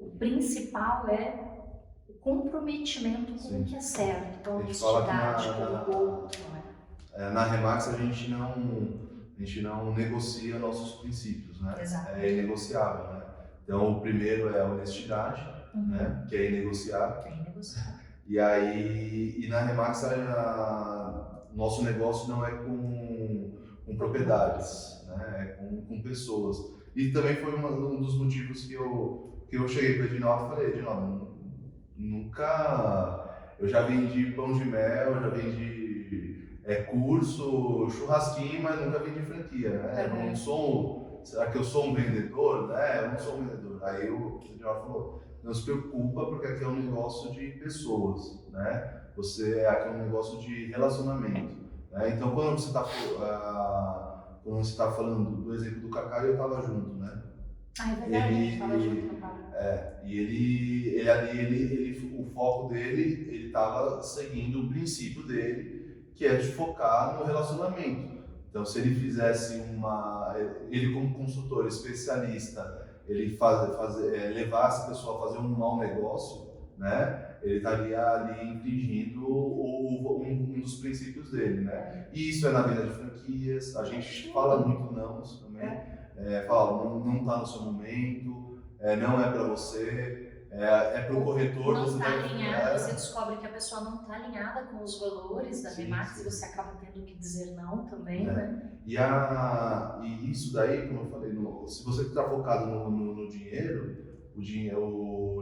S1: O principal é o comprometimento com o que é certo, com a honestidade, com o outro, né?
S2: Na Remax a gente não negocia nossos princípios, né?
S1: Exato.
S2: É inegociável, né? Então o primeiro é a honestidade, né? Que é inegociável.
S1: É inegociável.
S2: E na Remax nosso negócio não é com propriedades, né? É com pessoas. E também foi um dos motivos que eu cheguei para o Edinaldo e falei, Edinaldo, nunca... Eu já vendi pão de mel, já vendi curso, churrasquinho, mas nunca vendi franquia, né? Eu não sou... Será que eu sou um vendedor? Né? Eu não sou um vendedor. Aí o Edinaldo falou, não se preocupa, porque aqui é um negócio de pessoas, né? Aqui é um negócio de relacionamento, né? Então, quando você está falando do exemplo do Kaká, eu estava junto, né?
S1: Ah, é verdade, a gente estava junto no Kaká.
S2: E ele ali, o foco dele, ele estava seguindo o princípio dele, que é de focar no relacionamento. Então, se ele fizesse ele como consultor especialista, ele levasse a pessoa a fazer um mau negócio, né? Ele estaria ali infringindo um dos princípios dele, né? E isso é na venda de franquias, a gente fala muito não também, fala, não está no seu momento, não é para você, é para o corretor.
S1: Não está alinhado, você descobre que a pessoa não está alinhada com os valores da Remax e você acaba tendo que dizer não também, né?
S2: E isso daí, como eu falei, se você está focado no dinheiro, o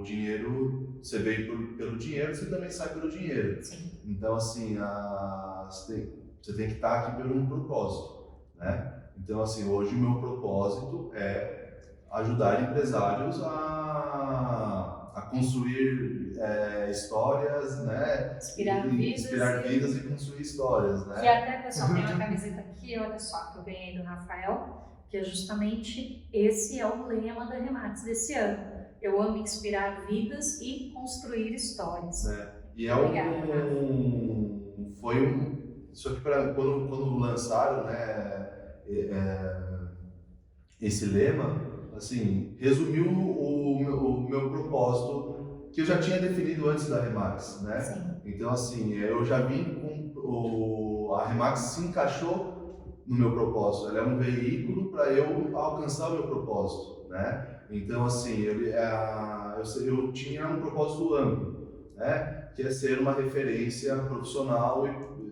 S2: dinheiro, você veio pelo dinheiro, você também sai pelo dinheiro.
S1: Sim.
S2: Então, assim, você tem que estar aqui por um propósito, né? Então, assim, hoje o meu propósito é ajudar empresários a construir histórias, né?
S1: Inspirar
S2: vidas e construir histórias, né?
S1: Que até, pessoal, tem uma camiseta aqui, olha só, que eu ganhei do Rafael, que é justamente esse é o lema da Remax desse ano. Eu amo inspirar vidas e construir histórias.
S2: E
S1: Obrigada,
S2: só que quando lançaram, né, esse lema, assim, resumiu o meu propósito, que eu já tinha definido antes da Remax, né?
S1: Sim.
S2: Então, assim, eu já vim a Remax se encaixou no meu propósito. Ela é um veículo para eu alcançar o meu propósito, né? Então, assim, eu tinha um propósito amplo, né? Que é ser uma referência profissional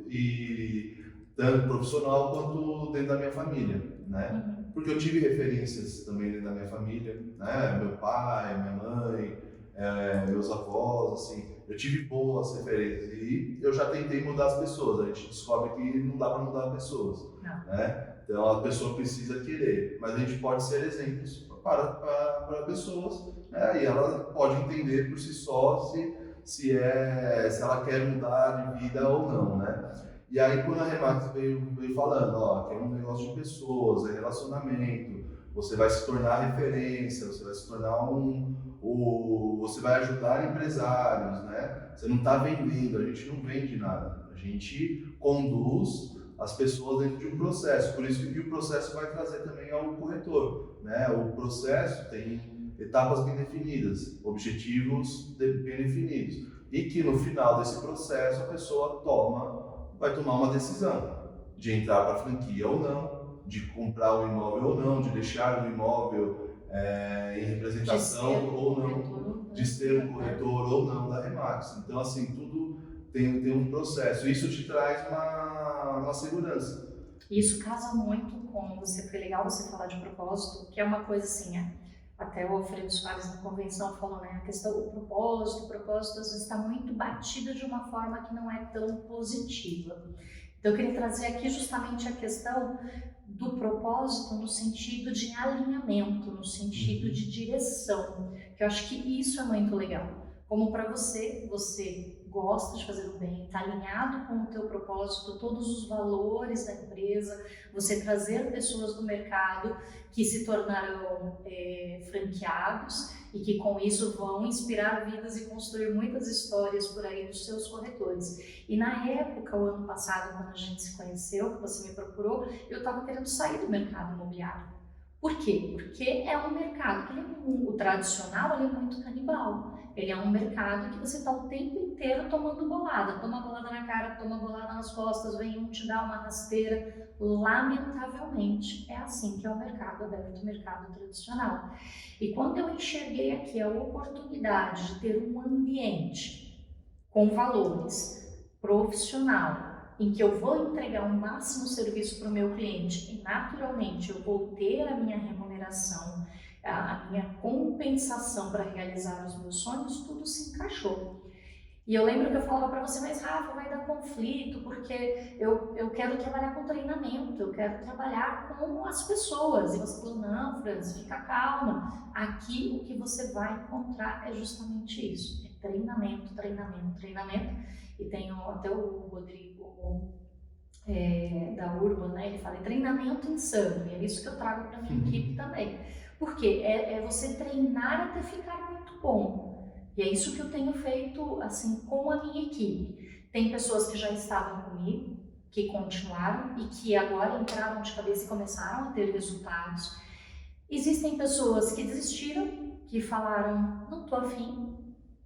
S2: e tanto profissional quanto dentro da minha família, né? Porque eu tive referências também dentro da minha família, né? Meu pai, minha mãe, meus avós, assim, eu tive boas referências e eu já tentei mudar as pessoas. A gente descobre que não dá para mudar pessoas, né? Então a pessoa precisa querer, mas a gente pode ser exemplos para pessoas, né? E ela pode entender por si só se ela quer mudar de vida ou não, né? E aí quando a Remax veio falando, ó, que é um negócio de pessoas, é relacionamento, você vai se tornar referência, você vai se tornar você vai ajudar empresários, né? Você não está vendendo, a gente não vende nada, a gente conduz as pessoas dentro de um processo, por isso que o processo vai trazer também ao corretor, né? O processo tem etapas bem definidas, objetivos bem definidos, e que no final desse processo a pessoa vai tomar uma decisão de entrar para a franquia ou não, de comprar um imóvel ou não, de deixar o imóvel em representação ou não, de ser um corretor ou não da Remax. Então, assim, tudo tem um processo. Isso te traz uma segurança.
S1: Isso casa muito com foi legal você falar de propósito, que é uma coisa assim, até o Alfredo Soares na convenção falou, né, a questão do propósito às vezes está muito batida de uma forma que não é tão positiva. Então eu queria trazer aqui justamente a questão do propósito no sentido de alinhamento, no sentido de direção, que eu acho que isso é muito legal. Como para você gosta de fazer o bem, está alinhado com o teu propósito, todos os valores da empresa, você trazer pessoas do mercado que se tornarão franqueados e que com isso vão inspirar vidas e construir muitas histórias por aí dos seus corretores. E na época, o ano passado, quando a gente se conheceu, que você me procurou, eu estava querendo sair do mercado imobiliário. Por quê? Porque é um mercado que o tradicional ele é muito canibal. Ele é um mercado que você está o tempo inteiro tomando bolada. Toma bolada na cara, toma bolada nas costas, vem um te dar uma rasteira. Lamentavelmente, é assim que é o mercado aberto, o mercado tradicional. E quando eu enxerguei aqui a oportunidade de ter um ambiente com valores, profissional, em que eu vou entregar o máximo serviço para o meu cliente e naturalmente eu vou ter a minha remuneração, a minha compensação para realizar os meus sonhos, tudo se encaixou. E eu lembro que eu falava para você, mas Rafa, vai dar conflito, porque eu quero trabalhar com treinamento, eu quero trabalhar com as pessoas. E você falou, não, Franz, fica calma. Aqui o que você vai encontrar é justamente isso, é treinamento, treinamento, treinamento. E tem até o Rodrigo da Urban, né? Ele fala, é treinamento insano, e é isso que eu trago para minha equipe também. Porque é você treinar até ficar muito bom. E é isso que eu tenho feito assim com a minha equipe. Tem pessoas que já estavam comigo, que continuaram e que agora entraram de cabeça e começaram a ter resultados. Existem pessoas que desistiram, que falaram, não tô afim,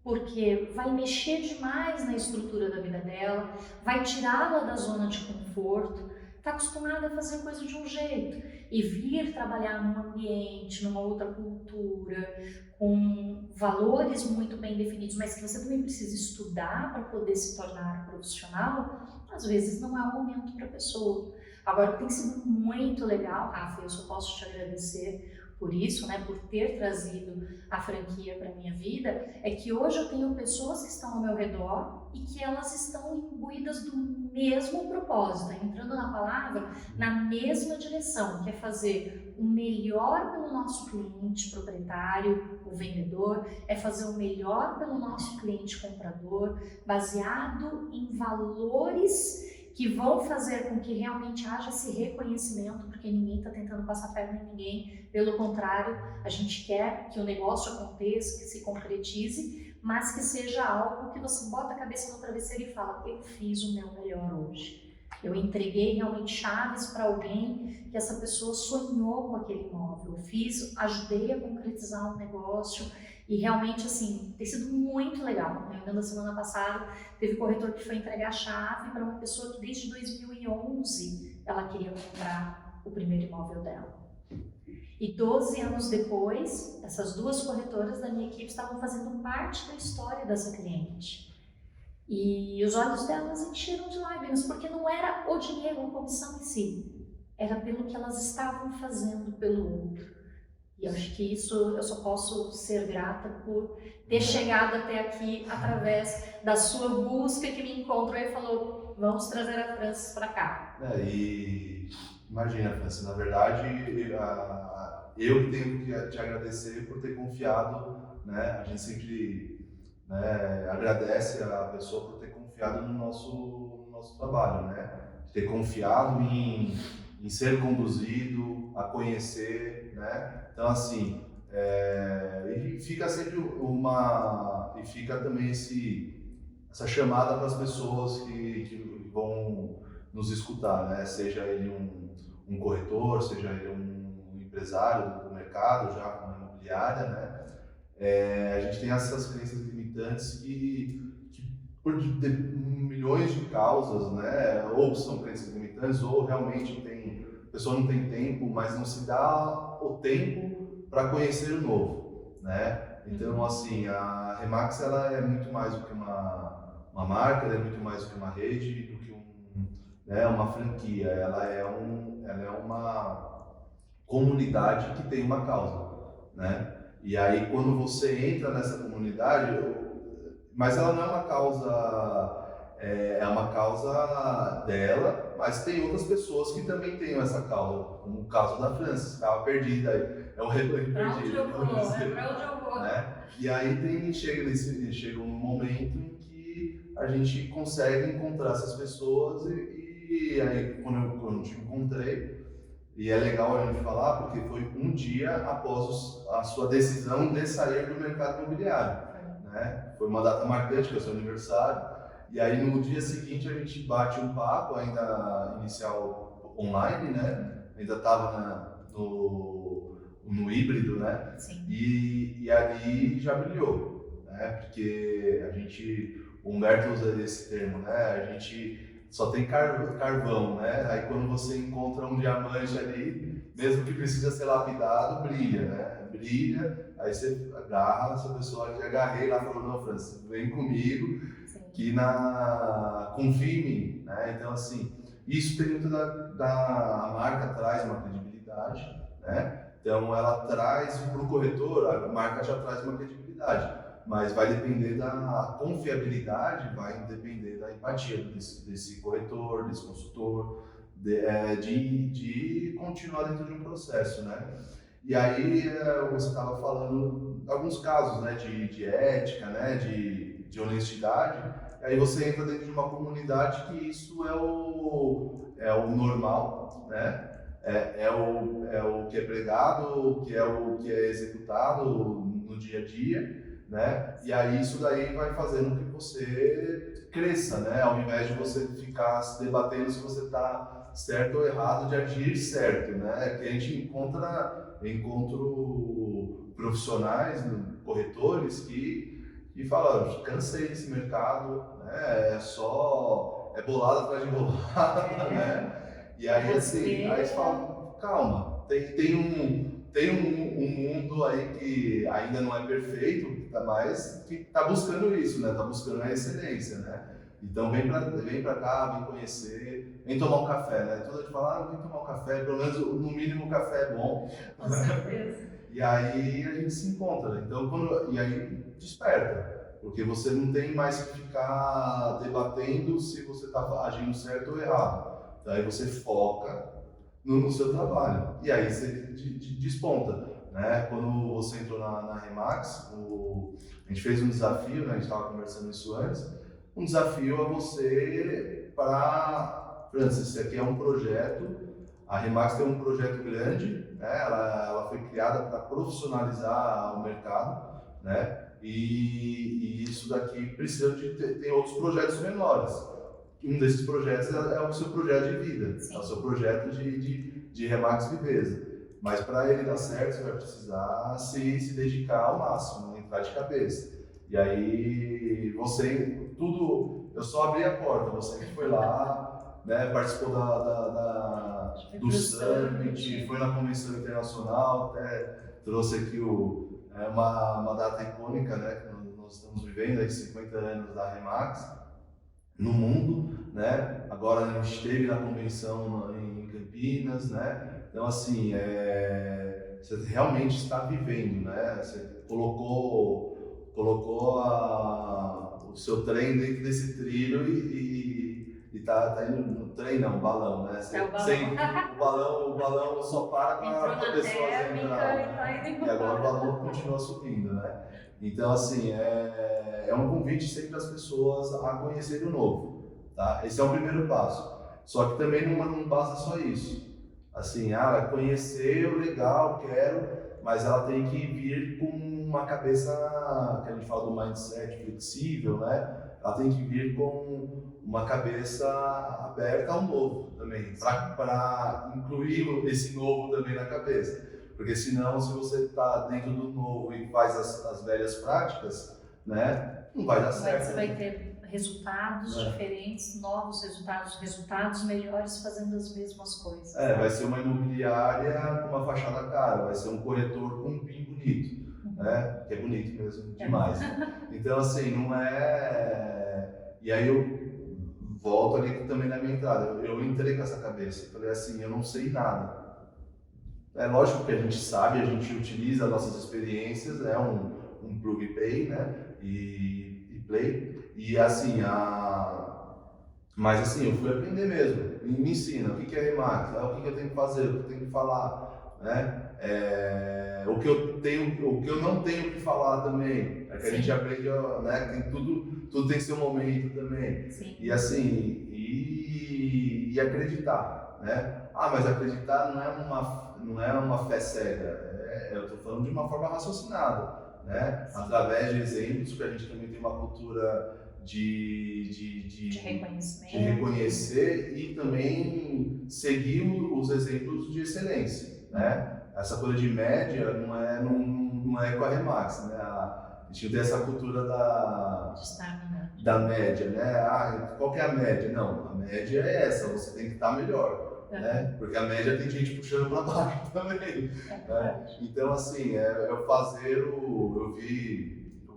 S1: porque vai mexer demais na estrutura da vida dela, vai tirá-la da zona de conforto, está acostumada a fazer coisa de um jeito e vir trabalhar num ambiente, numa outra cultura, com valores muito bem definidos, mas que você também precisa estudar para poder se tornar profissional, às vezes não é o momento para a pessoa. Agora, tem sido muito legal, Rafa, eu só posso te agradecer por isso, né, por ter trazido a franquia para minha vida, é que hoje eu tenho pessoas que estão ao meu redor e que elas estão imbuídas do mesmo propósito, entrando na palavra, na mesma direção, que é fazer o melhor pelo nosso cliente proprietário, o vendedor, é fazer o melhor pelo nosso cliente comprador, baseado em valores que vão fazer com que realmente haja esse reconhecimento, porque ninguém está tentando passar perna em ninguém, pelo contrário, a gente quer que o negócio aconteça, que se concretize, mas que seja algo que você bota a cabeça no travesseiro e fala, eu fiz o meu melhor hoje. Eu entreguei realmente chaves para alguém que essa pessoa sonhou com aquele imóvel, eu fiz, ajudei a concretizar um negócio e realmente assim, tem sido muito legal. Na semana passada teve corretor que foi entregar a chave para uma pessoa que desde 2011 ela queria comprar o primeiro imóvel dela. E 12 anos depois, essas duas corretoras da minha equipe estavam fazendo parte da história dessa cliente. E os olhos delas encheram de lágrimas, porque não era o dinheiro, a comissão em si, era pelo que elas estavam fazendo pelo outro. E eu acho que isso eu só posso ser grata por ter chegado até aqui através da sua busca, que me encontrou e falou, vamos trazer a Francis para cá.
S2: E imagina, Francis, na verdade, eu tenho que te agradecer por ter confiado, né? A gente sempre, né, agradece a pessoa por ter confiado no nosso trabalho, né? Ter confiado em ser conduzido, a conhecer, né? Então, assim, e fica sempre e fica também essa chamada para as pessoas que vão nos escutar, né? Seja ele um corretor, seja ele um empresário do mercado, já com uma imobiliária, né? A gente tem essas crenças limitantes que por milhões de causas, né? Ou são crenças limitantes, ou realmente a pessoa não tem tempo, mas não se dá o tempo para conhecer o novo, né? Então, assim, a Remax ela é muito mais do que uma marca, ela é muito mais do que uma rede, do que uma franquia. Ela é uma comunidade que tem uma causa, né? E aí, quando você entra nessa comunidade, mas ela não é uma causa, é uma causa dela, mas tem outras pessoas que também têm essa causa, como o caso da Francis, estava perdida, é um rebanho perdido.
S1: Pra onde eu vou?
S2: Né? E aí chega um momento em que a gente consegue encontrar essas pessoas e aí quando eu te encontrei, e é legal a gente falar porque foi um dia após a sua decisão de sair do mercado imobiliário, né? Foi uma data marcante, que é o seu aniversário, e aí no dia seguinte a gente bate um papo, ainda inicial online, né? Ainda estava no híbrido, né?
S1: Sim.
S2: E ali já brilhou, né? Porque o Humberto usa esse termo, né? A gente só tem carvão, né? Aí quando você encontra um diamante ali, mesmo que precisa ser lapidado, brilha, né? Brilha, aí você agarra essa pessoa, que agarrei lá, falou, não, Francis, vem comigo,
S1: Sim.
S2: que confia em mim, né? Então, assim, isso tem muito a marca traz uma credibilidade, né? Então, ela traz para o corretor, a marca já traz uma credibilidade, mas vai depender da confiabilidade, vai depender da empatia desse corretor, desse consultor, de continuar dentro de um processo, né? E aí você estava falando alguns casos, né, de ética, né, de honestidade. E aí você entra dentro de uma comunidade que isso é o normal, né? É o que é pregado, o que é executado no dia a dia, né? E aí isso daí vai fazendo com que você cresça, né? Ao invés de você ficar se debatendo se você está certo ou errado, de agir certo, né? Que a gente eu encontro profissionais, corretores que falam, cansei desse mercado, né? É bolada atrás de bolada, né? E aí assim, aí você fala, calma, tem um mundo aí que ainda não é perfeito, mas que está buscando isso, né? Está buscando a excelência, né? Então vem pra cá, vem conhecer, vem tomar um café, né? Toda gente fala, vem tomar um café, pelo menos no mínimo um café é bom.
S1: Com certeza.
S2: E aí a gente se encontra, então e aí desperta, porque você não tem mais que ficar debatendo se você está agindo certo ou errado. Então aí você foca no seu trabalho, e aí você desponta, né? Quando você entrou na Remax, a gente fez um desafio, né? A gente estava conversando isso antes, um desafio a você Francis, esse aqui é um projeto, a Remax tem um projeto grande, né? Ela foi criada para profissionalizar o mercado, né? E isso daqui precisa ter outros projetos menores. Um desses projetos é o seu projeto de vida,
S1: Sim.
S2: É o seu projeto de Remax Viveza. Mas para ele dar certo, você vai precisar se dedicar ao máximo, entrar de cabeça. E aí eu só abri a porta, você que foi lá, né, participou do Summit, foi na Convenção Internacional, até trouxe aqui uma data icônica, né, que nós estamos vivendo aí 50 anos da Remax no mundo, né? Agora a gente esteve na convenção em Campinas, né? Então assim, você realmente está vivendo, né? Você colocou o seu trem dentro desse trilho e tá indo no trem, não, balão, né? O balão só para quando a pessoa entra. E agora o balão continua subindo, né? Então, assim, é um convite sempre às pessoas a conhecerem o novo, tá? Esse é o primeiro passo. Só que também não basta só isso. Assim, conhecer, legal, quero, mas ela tem que vir com uma cabeça, que a gente fala do mindset flexível, né? Ela tem que vir com uma cabeça aberta ao novo também, para incluir esse novo também na cabeça. Porque senão, se você está dentro do novo e faz as velhas práticas, né, não vai dar certo.
S1: Você vai ter resultados diferentes, novos resultados melhores fazendo as mesmas coisas.
S2: Vai ser uma imobiliária com uma fachada cara, vai ser um corretor com um PIN bonito, né, que é bonito mesmo, demais. Então, assim, não é... E aí eu volto ali também na minha entrada, eu entrei com essa cabeça, falei assim, eu não sei nada. É lógico que a gente sabe, a gente utiliza nossas experiências, né, um plug and play, né, e play, e assim, mas assim, eu fui aprender mesmo, me ensina, o que é Remax, o que eu tenho que fazer, o que eu tenho que falar, né, o que eu não tenho que falar também, que a gente aprende, né, tem tudo tem seu momento também.
S1: Sim.
S2: E assim, e acreditar, né, mas acreditar não é uma fé cega, eu estou falando de uma forma raciocinada, né? Através de exemplos, que a gente também tem uma cultura de reconhecer e também seguir os exemplos de excelência, né? Essa coisa de média não é com a Remax, né? A gente tem essa cultura da média, né? Qual que é a média? Não, a média é essa, você tem que estar melhor. Né? Porque a média tem gente puxando para baixo também. Né? Então, assim, eu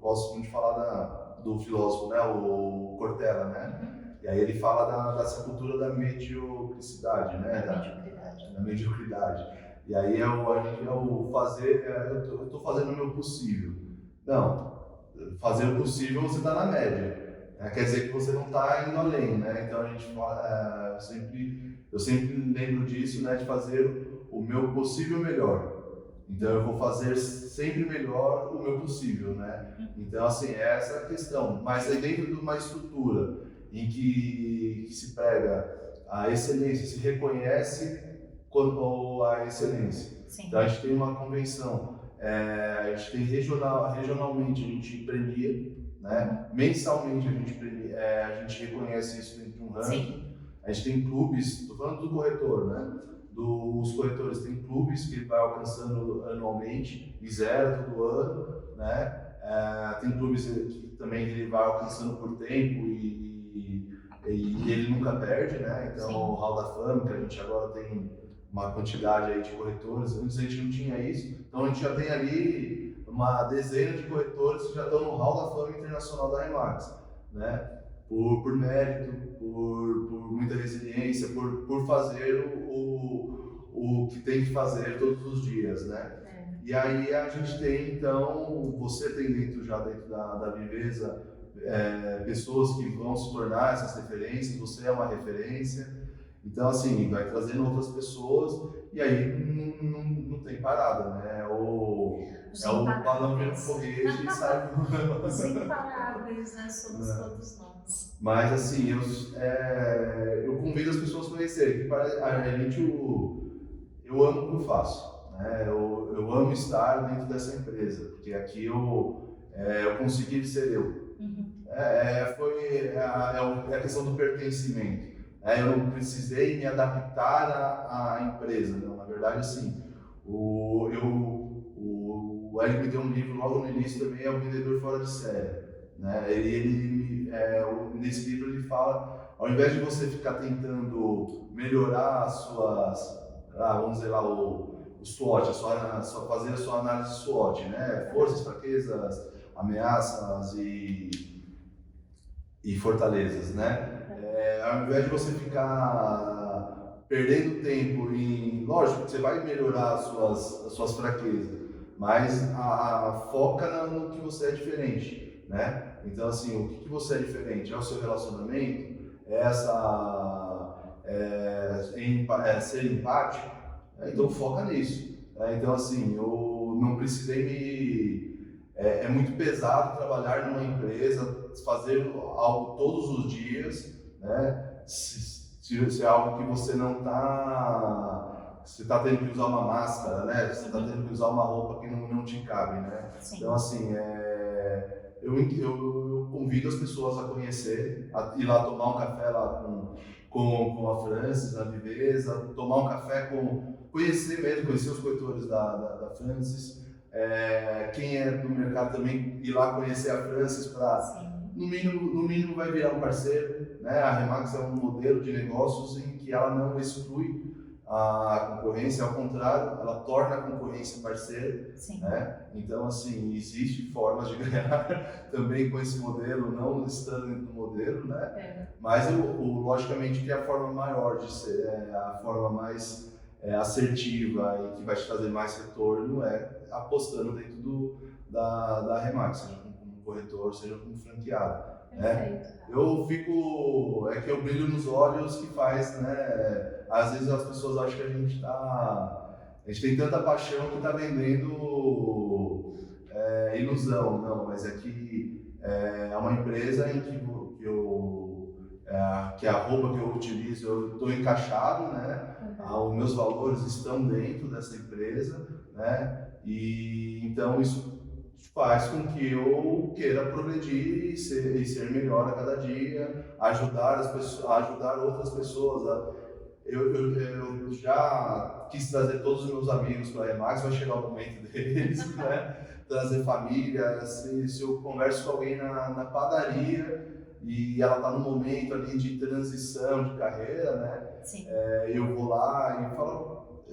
S2: gosto muito de falar do filósofo, né? O Cortella. Cortella, né? E aí ele fala dessa cultura da mediocricidade, né? Da mediocridade. E aí é o fazer, eu estou fazendo o meu possível. Não, fazer o possível você está na média. Quer dizer que você não está indo além, né? Então a gente eu sempre lembro disso, né? De fazer o meu possível melhor. Então eu vou fazer sempre melhor o meu possível, né? Então assim, é essa a questão. Mas é dentro de uma estrutura em que se prega a excelência, se reconhece a excelência.
S1: Sim.
S2: Então a gente tem uma convenção, a gente tem regionalmente a gente premia, né? Mensalmente a gente premia, a gente reconhece isso dentro de um ranking.
S1: Sim.
S2: A gente tem clubes, estou falando do corretor, né? Os corretores têm clubes que vai alcançando anualmente e zero todo ano, né? Tem clubes que também ele vai alcançando por tempo e ele nunca perde, né? Então, sim, o Hall da Fama, que a gente agora tem uma quantidade aí de corretores, antes a gente não tinha isso, então a gente já tem ali uma dezena de corretores que já estão no Hall da Fama Internacional da Remax, né? Por mérito, por muita resiliência, por fazer o que tem que fazer todos os dias, né? E aí a gente tem, então, você tem dentro da Viveza pessoas que vão se tornar essas referências, você é uma referência, então assim, vai trazendo outras pessoas e aí não tem parada, né? O balão vira um foguete e sai voando.
S1: Os imparáveis, né? Somos todos nós.
S2: Mas assim, eu convido as pessoas a conhecerem, que eu amo o que eu faço, né? Eu amo estar dentro dessa empresa, porque aqui eu consegui ser eu. Foi a questão do pertencimento. Eu não precisei me adaptar à empresa, não. Na verdade, assim, o Eric me deu um livro logo no início também, é O Vendedor Fora de Série, né? Nesse livro ele fala, ao invés de você ficar tentando melhorar as suas, vamos dizer lá, o SWOT, fazer a sua análise SWOT, né? Forças, fraquezas, ameaças e fortalezas, né? Ao invés de você ficar perdendo tempo lógico que você vai melhorar as suas fraquezas, mas foca no que você é diferente, né? Então assim, o que você é diferente? É o seu relacionamento? Ser empático? Então foca nisso. Então assim, eu não precisei é muito pesado trabalhar numa empresa, fazer algo todos os dias, né? Se é algo que você não está, você está tendo que usar uma máscara, né? Você está tendo que usar uma roupa que não te cabe, né?
S1: Sim.
S2: Então assim, eu convido as pessoas a conhecer, a ir lá tomar um café lá com a Francis, na Viveza, tomar um café conhecer os corretores da Francis. Quem é do mercado também ir lá conhecer a Francis para, no mínimo vai virar um parceiro, né? A Remax é um modelo de negócios em que ela não exclui a concorrência, ao contrário, ela torna a concorrência parceira, né? Então assim, existe formas de ganhar também com esse modelo, não estando dentro do modelo, né? Mas logicamente que a forma maior de ser, a forma mais assertiva e que vai te trazer mais retorno apostando dentro da Remax, seja como corretor, seja como franqueado. Eu fico, que eu brilho nos olhos que faz, né? Às vezes as pessoas acham que a gente tem tanta paixão que está vendendo ilusão, não, mas é uma empresa em que a roupa que eu utilizo, eu estou encaixado, né? Os meus valores estão dentro dessa empresa, né? E então isso faz com que eu queira progredir e ser melhor a cada dia, ajudar outras pessoas. Eu já quis trazer todos os meus amigos para a Remax, vai chegar o momento deles, né? Trazer família. Se eu converso com alguém na padaria e ela está num momento ali de transição de carreira, né? Eu vou lá e falo,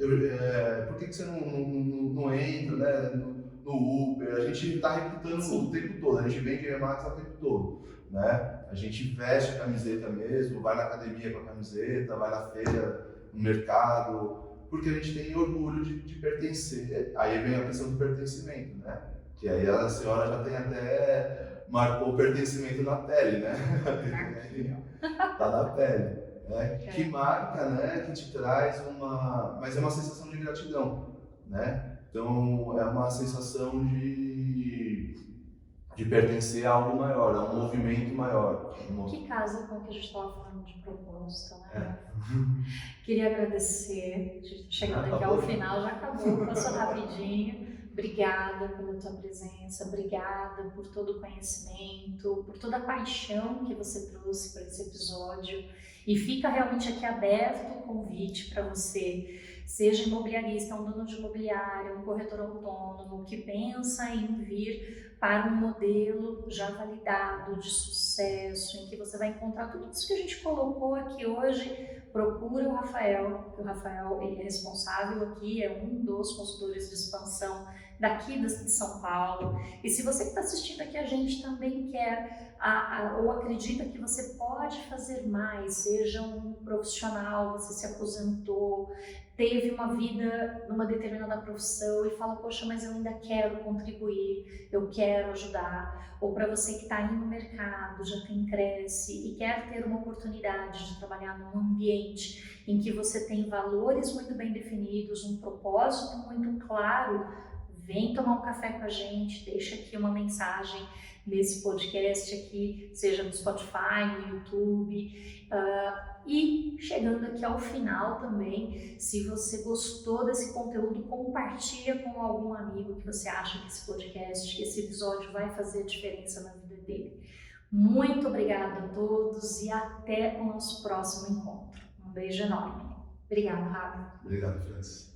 S2: por que você não entra, né? No Uber? A gente está recrutando o tempo todo, a gente vende Remax o tempo todo. né? A gente veste a camiseta mesmo, vai na academia com a camiseta, vai na feira, no mercado, porque a gente tem orgulho de pertencer. Aí vem a questão do pertencimento, né? Que aí a senhora já tem até marcou o pertencimento na pele, né? Tá na pele, né? Que marca, né? Que te traz mas é uma sensação de gratidão, né? Então é uma sensação de pertencer a algo maior, a um movimento maior.
S1: Que casa com o que a gente estava falando de propósito, né? Queria agradecer, chegando aqui ao final, já acabou, passou rapidinho. Obrigada pela tua presença, obrigada por todo o conhecimento, por toda a paixão que você trouxe para esse episódio. E fica realmente aqui aberto o convite para você, seja imobiliarista, um dono de imobiliária, um corretor autônomo que pensa em vir para um modelo já validado de sucesso, em que você vai encontrar tudo isso que a gente colocou aqui hoje. Procura o Rafael, que o Rafael ele é responsável aqui, é um dos consultores de expansão daqui de São Paulo. E se você que está assistindo aqui a gente também quer ou acredita que você pode fazer mais, seja um profissional, você se aposentou, teve uma vida numa determinada profissão e fala, poxa, mas eu ainda quero contribuir, eu quero ajudar. Ou para você que está aí no mercado, já tem Cresce e quer ter uma oportunidade de trabalhar num ambiente em que você tem valores muito bem definidos, um propósito muito claro, vem tomar um café com a gente, deixa aqui uma mensagem nesse podcast aqui, seja no Spotify, no YouTube. E chegando aqui ao final também, se você gostou desse conteúdo, compartilha com algum amigo que você acha que esse podcast, que esse episódio vai fazer diferença na vida dele. Muito obrigada a todos e até o nosso próximo encontro. Um beijo enorme. Obrigada, Rafa.
S2: Obrigado, Francis.